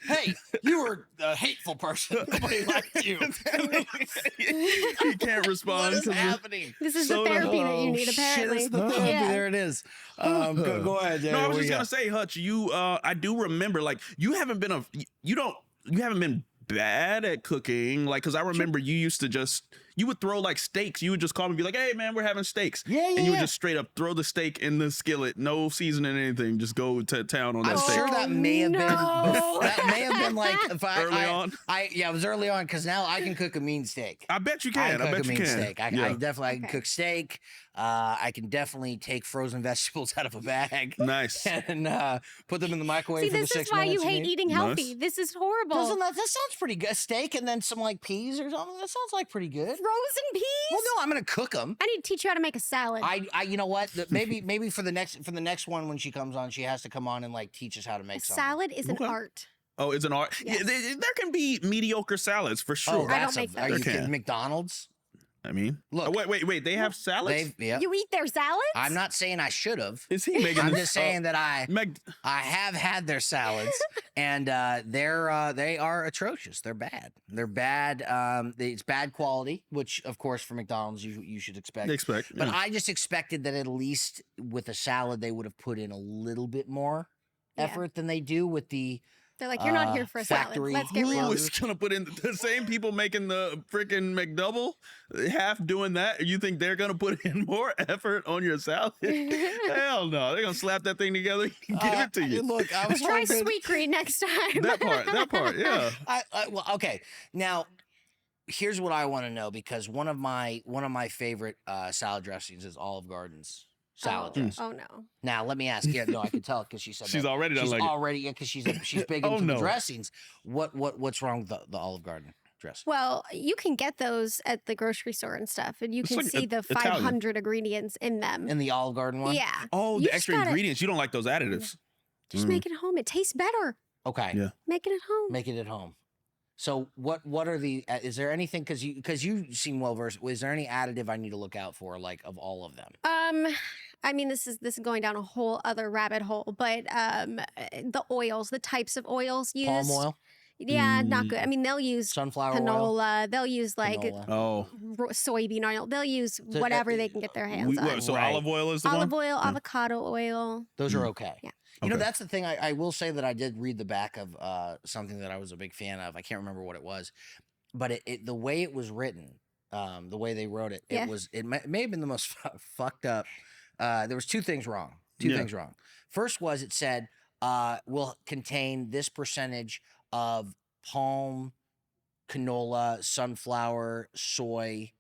hey, you were a hateful person. Nobody liked you.
He can't respond.
What is
'cause of-
happening?
This is the
Soda.
therapy that you need,
Shit,
apparently.
it's the therapy.
Yeah.
There it is. Go ahead.
No, I was just gonna say, Hutch, you I do remember like you haven't been bad at cooking, like because I remember you would throw like steaks. You would just call me and be like, hey man, we're having steaks.
Yeah,
And you would
yeah.
just straight up throw the steak in the skillet, no seasoning, anything, just go to town on that
I'm
steak.
sure that may have been
no.
that may have been like if
Early on?
Yeah, it was early on because now I can cook a mean steak.
I bet you
I
can. I
cook
bet
a
you
mean
can.
steak. I
Yeah.
can cook steak. I can definitely take frozen vegetables out of a bag
Nice.
and put them in the microwave
See,
for the
this
6
is why
minutes.
you hate
need.
eating healthy.
Nice.
This is horrible.
Doesn't that sounds pretty good? Steak and then some like peas or something. That sounds like pretty good.
Frozen peas?
Well, no, I'm gonna cook them.
I need to teach you how to make a salad.
I you know what? Maybe for the next one when she comes on, she has to come on and like teach us how to
a
make something.
salad is an
Okay.
art.
Oh, it's an art.
Yes.
Yeah, there can be mediocre salads for
Oh,
sure.
I
that's
don't make
are
those.
you kidding?
Okay.
McDonald's?
I mean,
Look.
wait. They have salads.
You eat their salads?
I'm not saying I should have.
Is he making?
I'm
this?
just saying that I have had their salads, and they are atrocious. They're bad. They're bad. It's bad quality, which of course for McDonald's you should expect. But
yeah.
I just expected that at least with a salad they would have put in a little bit more
Yeah.
effort than they do with the.
They're like, you're not here for a
factory.
salad. Let's get
Who
real.
is gonna put in the same people making the freaking McDouble, half doing that? You think they're gonna put in more effort on your salad? Hell no, they're gonna slap that thing together and give it to you.
Look, I was
Try
hoping-
sweet green next time.
That part, yeah.
Well, okay. Now, here's what I want to know because one of my favorite salad dressings is Olive Garden's salad dressing.
Oh no.
Now, let me ask. Yeah, no, I can tell because she said
She's
that.
already done
She's
like it.
already yeah, because she's big
Oh,
into
no.
the dressings. What's wrong with the Olive Garden dressing?
Well, you can get those at the grocery store and stuff, and you
It's
can
like
see the
Italian.
500 ingredients in them.
In the Olive Garden one?
Yeah.
Oh,
You
the
just
extra
gotta-
ingredients. You don't like those additives.
Just make it at home. It tastes better.
Okay.
Yeah.
Make it at home.
Make it at home. So what are the? Is there anything? Because you seem well versed. Is there any additive I need to look out for, like of all of them?
I mean, this is going down a whole other rabbit hole, but the oils, the types of oils used.
Palm oil,
Yeah, not good. I mean, they'll use
sunflower oil.
canola. They'll use like
Canola.
soybean oil. They'll use whatever they can get their hands on.
So
Right.
olive oil is the
Olive
one?
oil, avocado oil.
Those are okay.
Yeah.
You know,
Okay.
that's the thing. I will say that I did read the back of something that I was a big fan of. I can't remember what it was, but the way it was written, the way they wrote it,
Yeah.
it may have been the most fucked up. There was two things wrong. Two things wrong. First was it said will contain this percentage of palm, canola, sunflower, soy,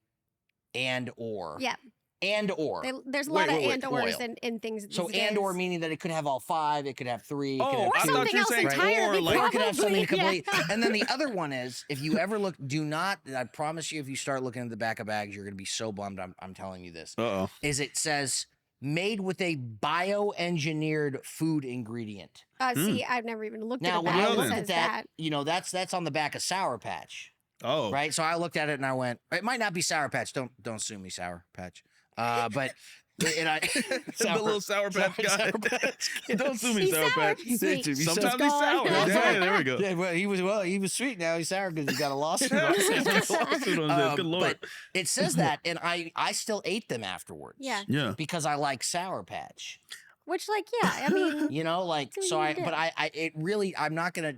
and or.
Yeah.
And or.
There's a
Wait,
lot of
wait, wait,
and ors
oil.
in things.
So
these
and or
days.
meaning that it could have all 5, it could have 3, it could
Oh,
have
I
2.
thought
something
you were
else
saying
entirely,
or, like-
Or it could have something
probably,
complete. And then the other one is, if you ever look, do not, I promise you, if you start looking at the back of bags, you're going to be so bummed. I'm telling you this.
Uh-oh.
Is it says made with a bioengineered food ingredient.
See, I've never even looked
Now,
at
when
that.
I
It
looked
says
at that, you know, that's on the back of Sour Patch,
Oh.
right? So I looked at it and I went, it might not be Sour Patch. Don't sue me, Sour Patch. But and I
The little Sour Patch guy.
Sour Patch.
Don't sue me,
He's
Sour
sour,
Patch.
he's sweet.
Sometimes he's
gone.
sour. Yeah, there we go.
Yeah, well, he was sweet. Now he's sour because he got a lawsuit.
He's got a lawsuit on this. Good Lord.
But it says that, and I still ate them afterwards.
Yeah.
Yeah.
because I like Sour Patch.
Which, like, yeah, I mean,
You know, like
So
so.
you
I
did.
but I it really. I'm not gonna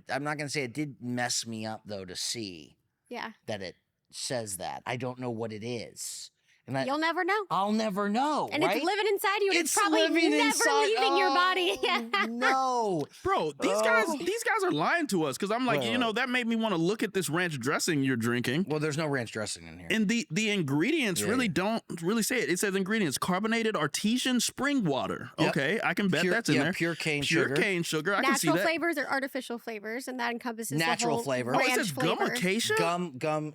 say it did mess me up though to see
yeah,
that it says that. I don't know what it is, and
you'll never know.
I'll never know.
And
right?
it's living inside you, and it's probably
living
never
inside-
leaving your body.
Oh, no.
Bro, these guys are lying to us because I'm like,
Bro.
that made me want to look at this ranch dressing you're drinking.
Well, there's no ranch dressing in here.
And the ingredients
Yeah.
really don't really say it. It says ingredients: carbonated artesian spring water.
Yep.
Okay, I can bet
Pure-
that's in
yeah,
there.
Pure cane
Pure
sugar.
cane sugar. I can see
Natural
that.
flavors or artificial flavors, and that encompasses
Natural
the whole
flavor.
Oh,
ranch
it says gum
flavor.
acacia.
Gum.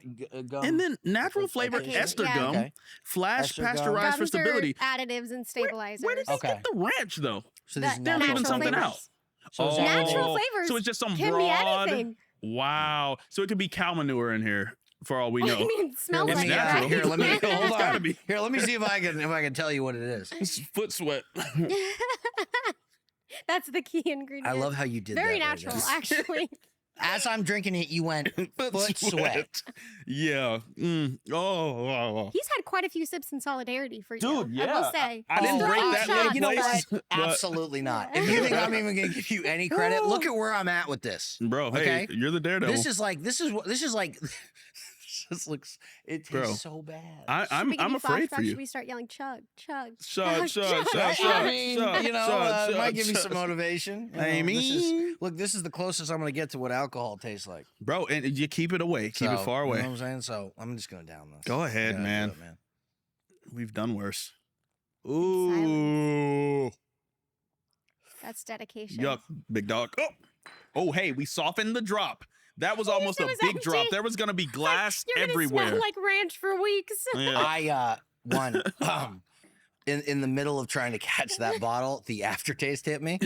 And then natural
Okay,
flavor
okay.
ester
Yeah.
gum,
Okay.
flash
Ester gum.
pasteurized for
Gums are
stability.
additives and stabilizers.
Where did they
Okay.
get the ranch though?
So this is
The
They're
natural
leaving something
flavors.
out.
So is that-
Natural flavors
So it's just some
can be
broad.
anything.
Wow. So it could be cow manure in here for all we
I
know.
mean, it smells
Let
like
me,
it,
natural.
right?
here, let me hold
It's gotta
on.
be.
Here, let me see if I can tell you what it is.
It's foot sweat.
That's the key ingredient.
I love how you did
Very
that. right
natural,
there.
actually.
As I'm drinking it, you went foot sweat.
Yeah. Oh.
He's had quite a few sips in solidarity for you.
Dude,
I will
yeah.
say.
I didn't
Throwing
break that
shots,
many
You know
places.
what?
but-
Absolutely not. If you think I'm even gonna give you any credit, look at where I'm at with this.
Bro, hey,
Okay.
you're the daredevil.
This is like this just looks. It tastes
Bro.
so bad.
I'm
Speaking of
afraid for
flashbacks,
you.
we start yelling chug, chug.
Shut, shut,
I
shut,
mean,
shut,
you know,
shut,
it might
shut,
give you
shut.
some motivation. You know,
I mean-
this is the closest I'm going to get to what alcohol tastes like.
Bro, and you keep it away. Keep it
So,
far away.
You know what I'm saying? So I'm just going to down this.
Go ahead,
Yeah,
man.
do it, man.
We've done worse. Ooh.
That's dedication.
Yuck, big dog. Oh, hey, we softened the drop. That was almost
it
a
was
big drop.
empty.
There was gonna be glass
You're gonna
everywhere.
smell like ranch for weeks.
Yeah.
I in the middle of trying to catch that bottle, the aftertaste hit me.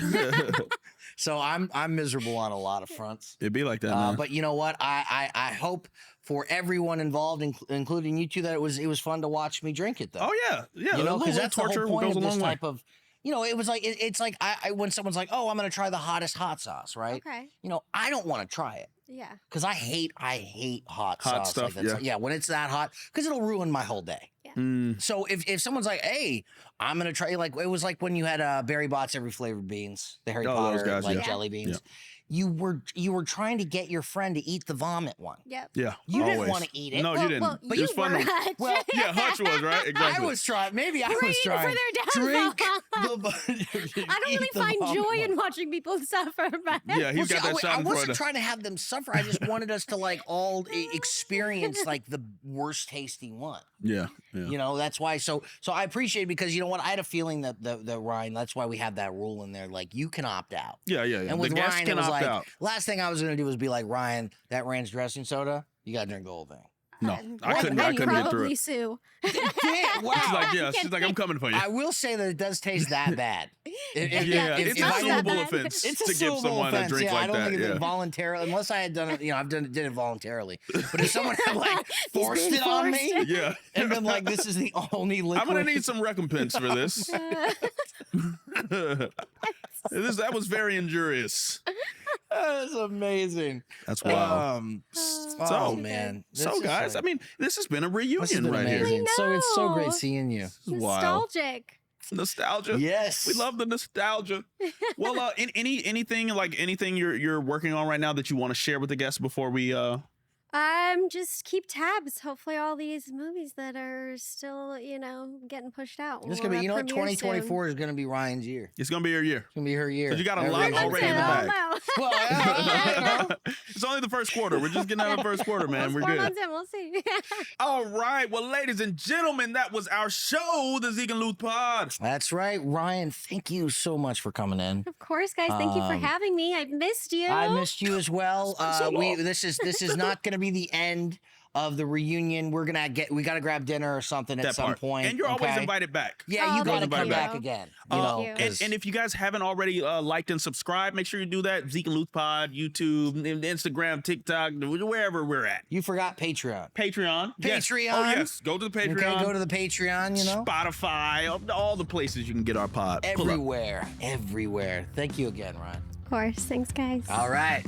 So I'm miserable on a lot of fronts.
It'd be like that, man.
But you know what? I hope for everyone involved, including you two, that it was fun to watch me drink it though.
Oh yeah, yeah.
You know,
a
because
little
that's the whole
torture
point
goes
of
a
this
long way.
type of. You know, it was like it's like I when someone's like, "Oh, I'm gonna try the hottest hot sauce," right?
Okay.
You know, I don't want to try it
Yeah.
because I hate hot
Hot
sauce.
stuff,
like that's,
yeah.
when it's that hot, because it'll ruin my whole day.
Mm.
So if someone's like, "Hey, I'm gonna try," like it was like when you had Berry Bott's every flavored beans, the Harry
Oh,
Potter
those guys,
like
yeah.
jelly beans.
Yeah.
You were trying to get your friend to eat the vomit one.
Yep.
Yeah,
You didn't
always.
want to eat it.
No, you didn't.
Well,
It
you
was fun.
were.
to-
Well,
Yeah, Hutch was right. Exactly.
I was trying. Maybe I was
Praying
trying.
for their
Drink
downfall.
the.
I don't really find joy in watching people suffer. But
Yeah, he's got that
I
Schadenfreude.
wasn't trying to have them suffer. I just wanted us to like all experience like the worst tasting one.
Yeah, yeah.
You know, that's why. So I appreciate it because you know what? I had a feeling that the Ryan. That's why we have that rule in there. Like you can opt out.
Yeah.
And
The
with
guests
Ryan,
can
it was
opt
like
out.
last thing I was gonna do was be like, Ryan, that ranch dressing soda, you gotta drink the whole thing.
No, I couldn't
I'd
get through
probably
it.
sue.
Damn, wow.
She's like, yeah. She's like, I'm coming for you.
I will say that it does taste that bad.
It's a
not that
suable
bad.
offense
It's a
to give
suable
someone a
offense.
drink
I
like
don't
that.
think it's
Yeah.
voluntarily, unless I had done it. Did it voluntarily. But if someone had like forced
being
it on me
forced.
Yeah.
and been like, "This is the only liquid,"
I'm gonna need some recompense for this. That was very injurious.
That's amazing.
That's wild.
Oh man.
So guys, I mean, this has been a reunion right here.
amazing. So it's so great
know.
seeing you.
This is wild.
Nostalgic.
Nostalgia.
Yes.
We love the nostalgia. Well, anything you're working on right now that you want to share with the guests before we
Just keep tabs. Hopefully, all these movies that are still, getting pushed out.
It's gonna be,
will,
2024 is gonna be Ryan's year.
It's gonna be your year.
It's gonna be her year.
'Cause you got a
Every
lot
year.
already in the bag.
Well, I
It's only the first quarter. We're just getting out of the first quarter, man. We're
4
good.
months in, we'll see.
All right. Well, ladies and gentlemen, that was our show, the Zeke and Luth Pod.
That's right, Ryan. Thank you so much for coming in.
Of course, guys. Thank you for having me. I've missed you.
I missed you as well.
So long.
This is not going to be the end of the reunion. We got to grab dinner or something at some point.
And you're always
okay?
invited back.
Yeah,
Oh,
you got to
thank
come
you.
back again.
Thank you.
'cause-
And if you guys haven't already liked and subscribed, make sure you do that. Zeke and Luth Pod, YouTube, Instagram, TikTok, wherever we're at.
you forgot Patreon.
Patreon. Yes.
Patreon.
Oh, yes. Go to the Patreon.
Okay, go to the Patreon.
Spotify, all the places you can get our pod. Pull up.
Everywhere. Thank you again, Ryan.
Of course. Thanks, guys.
All right.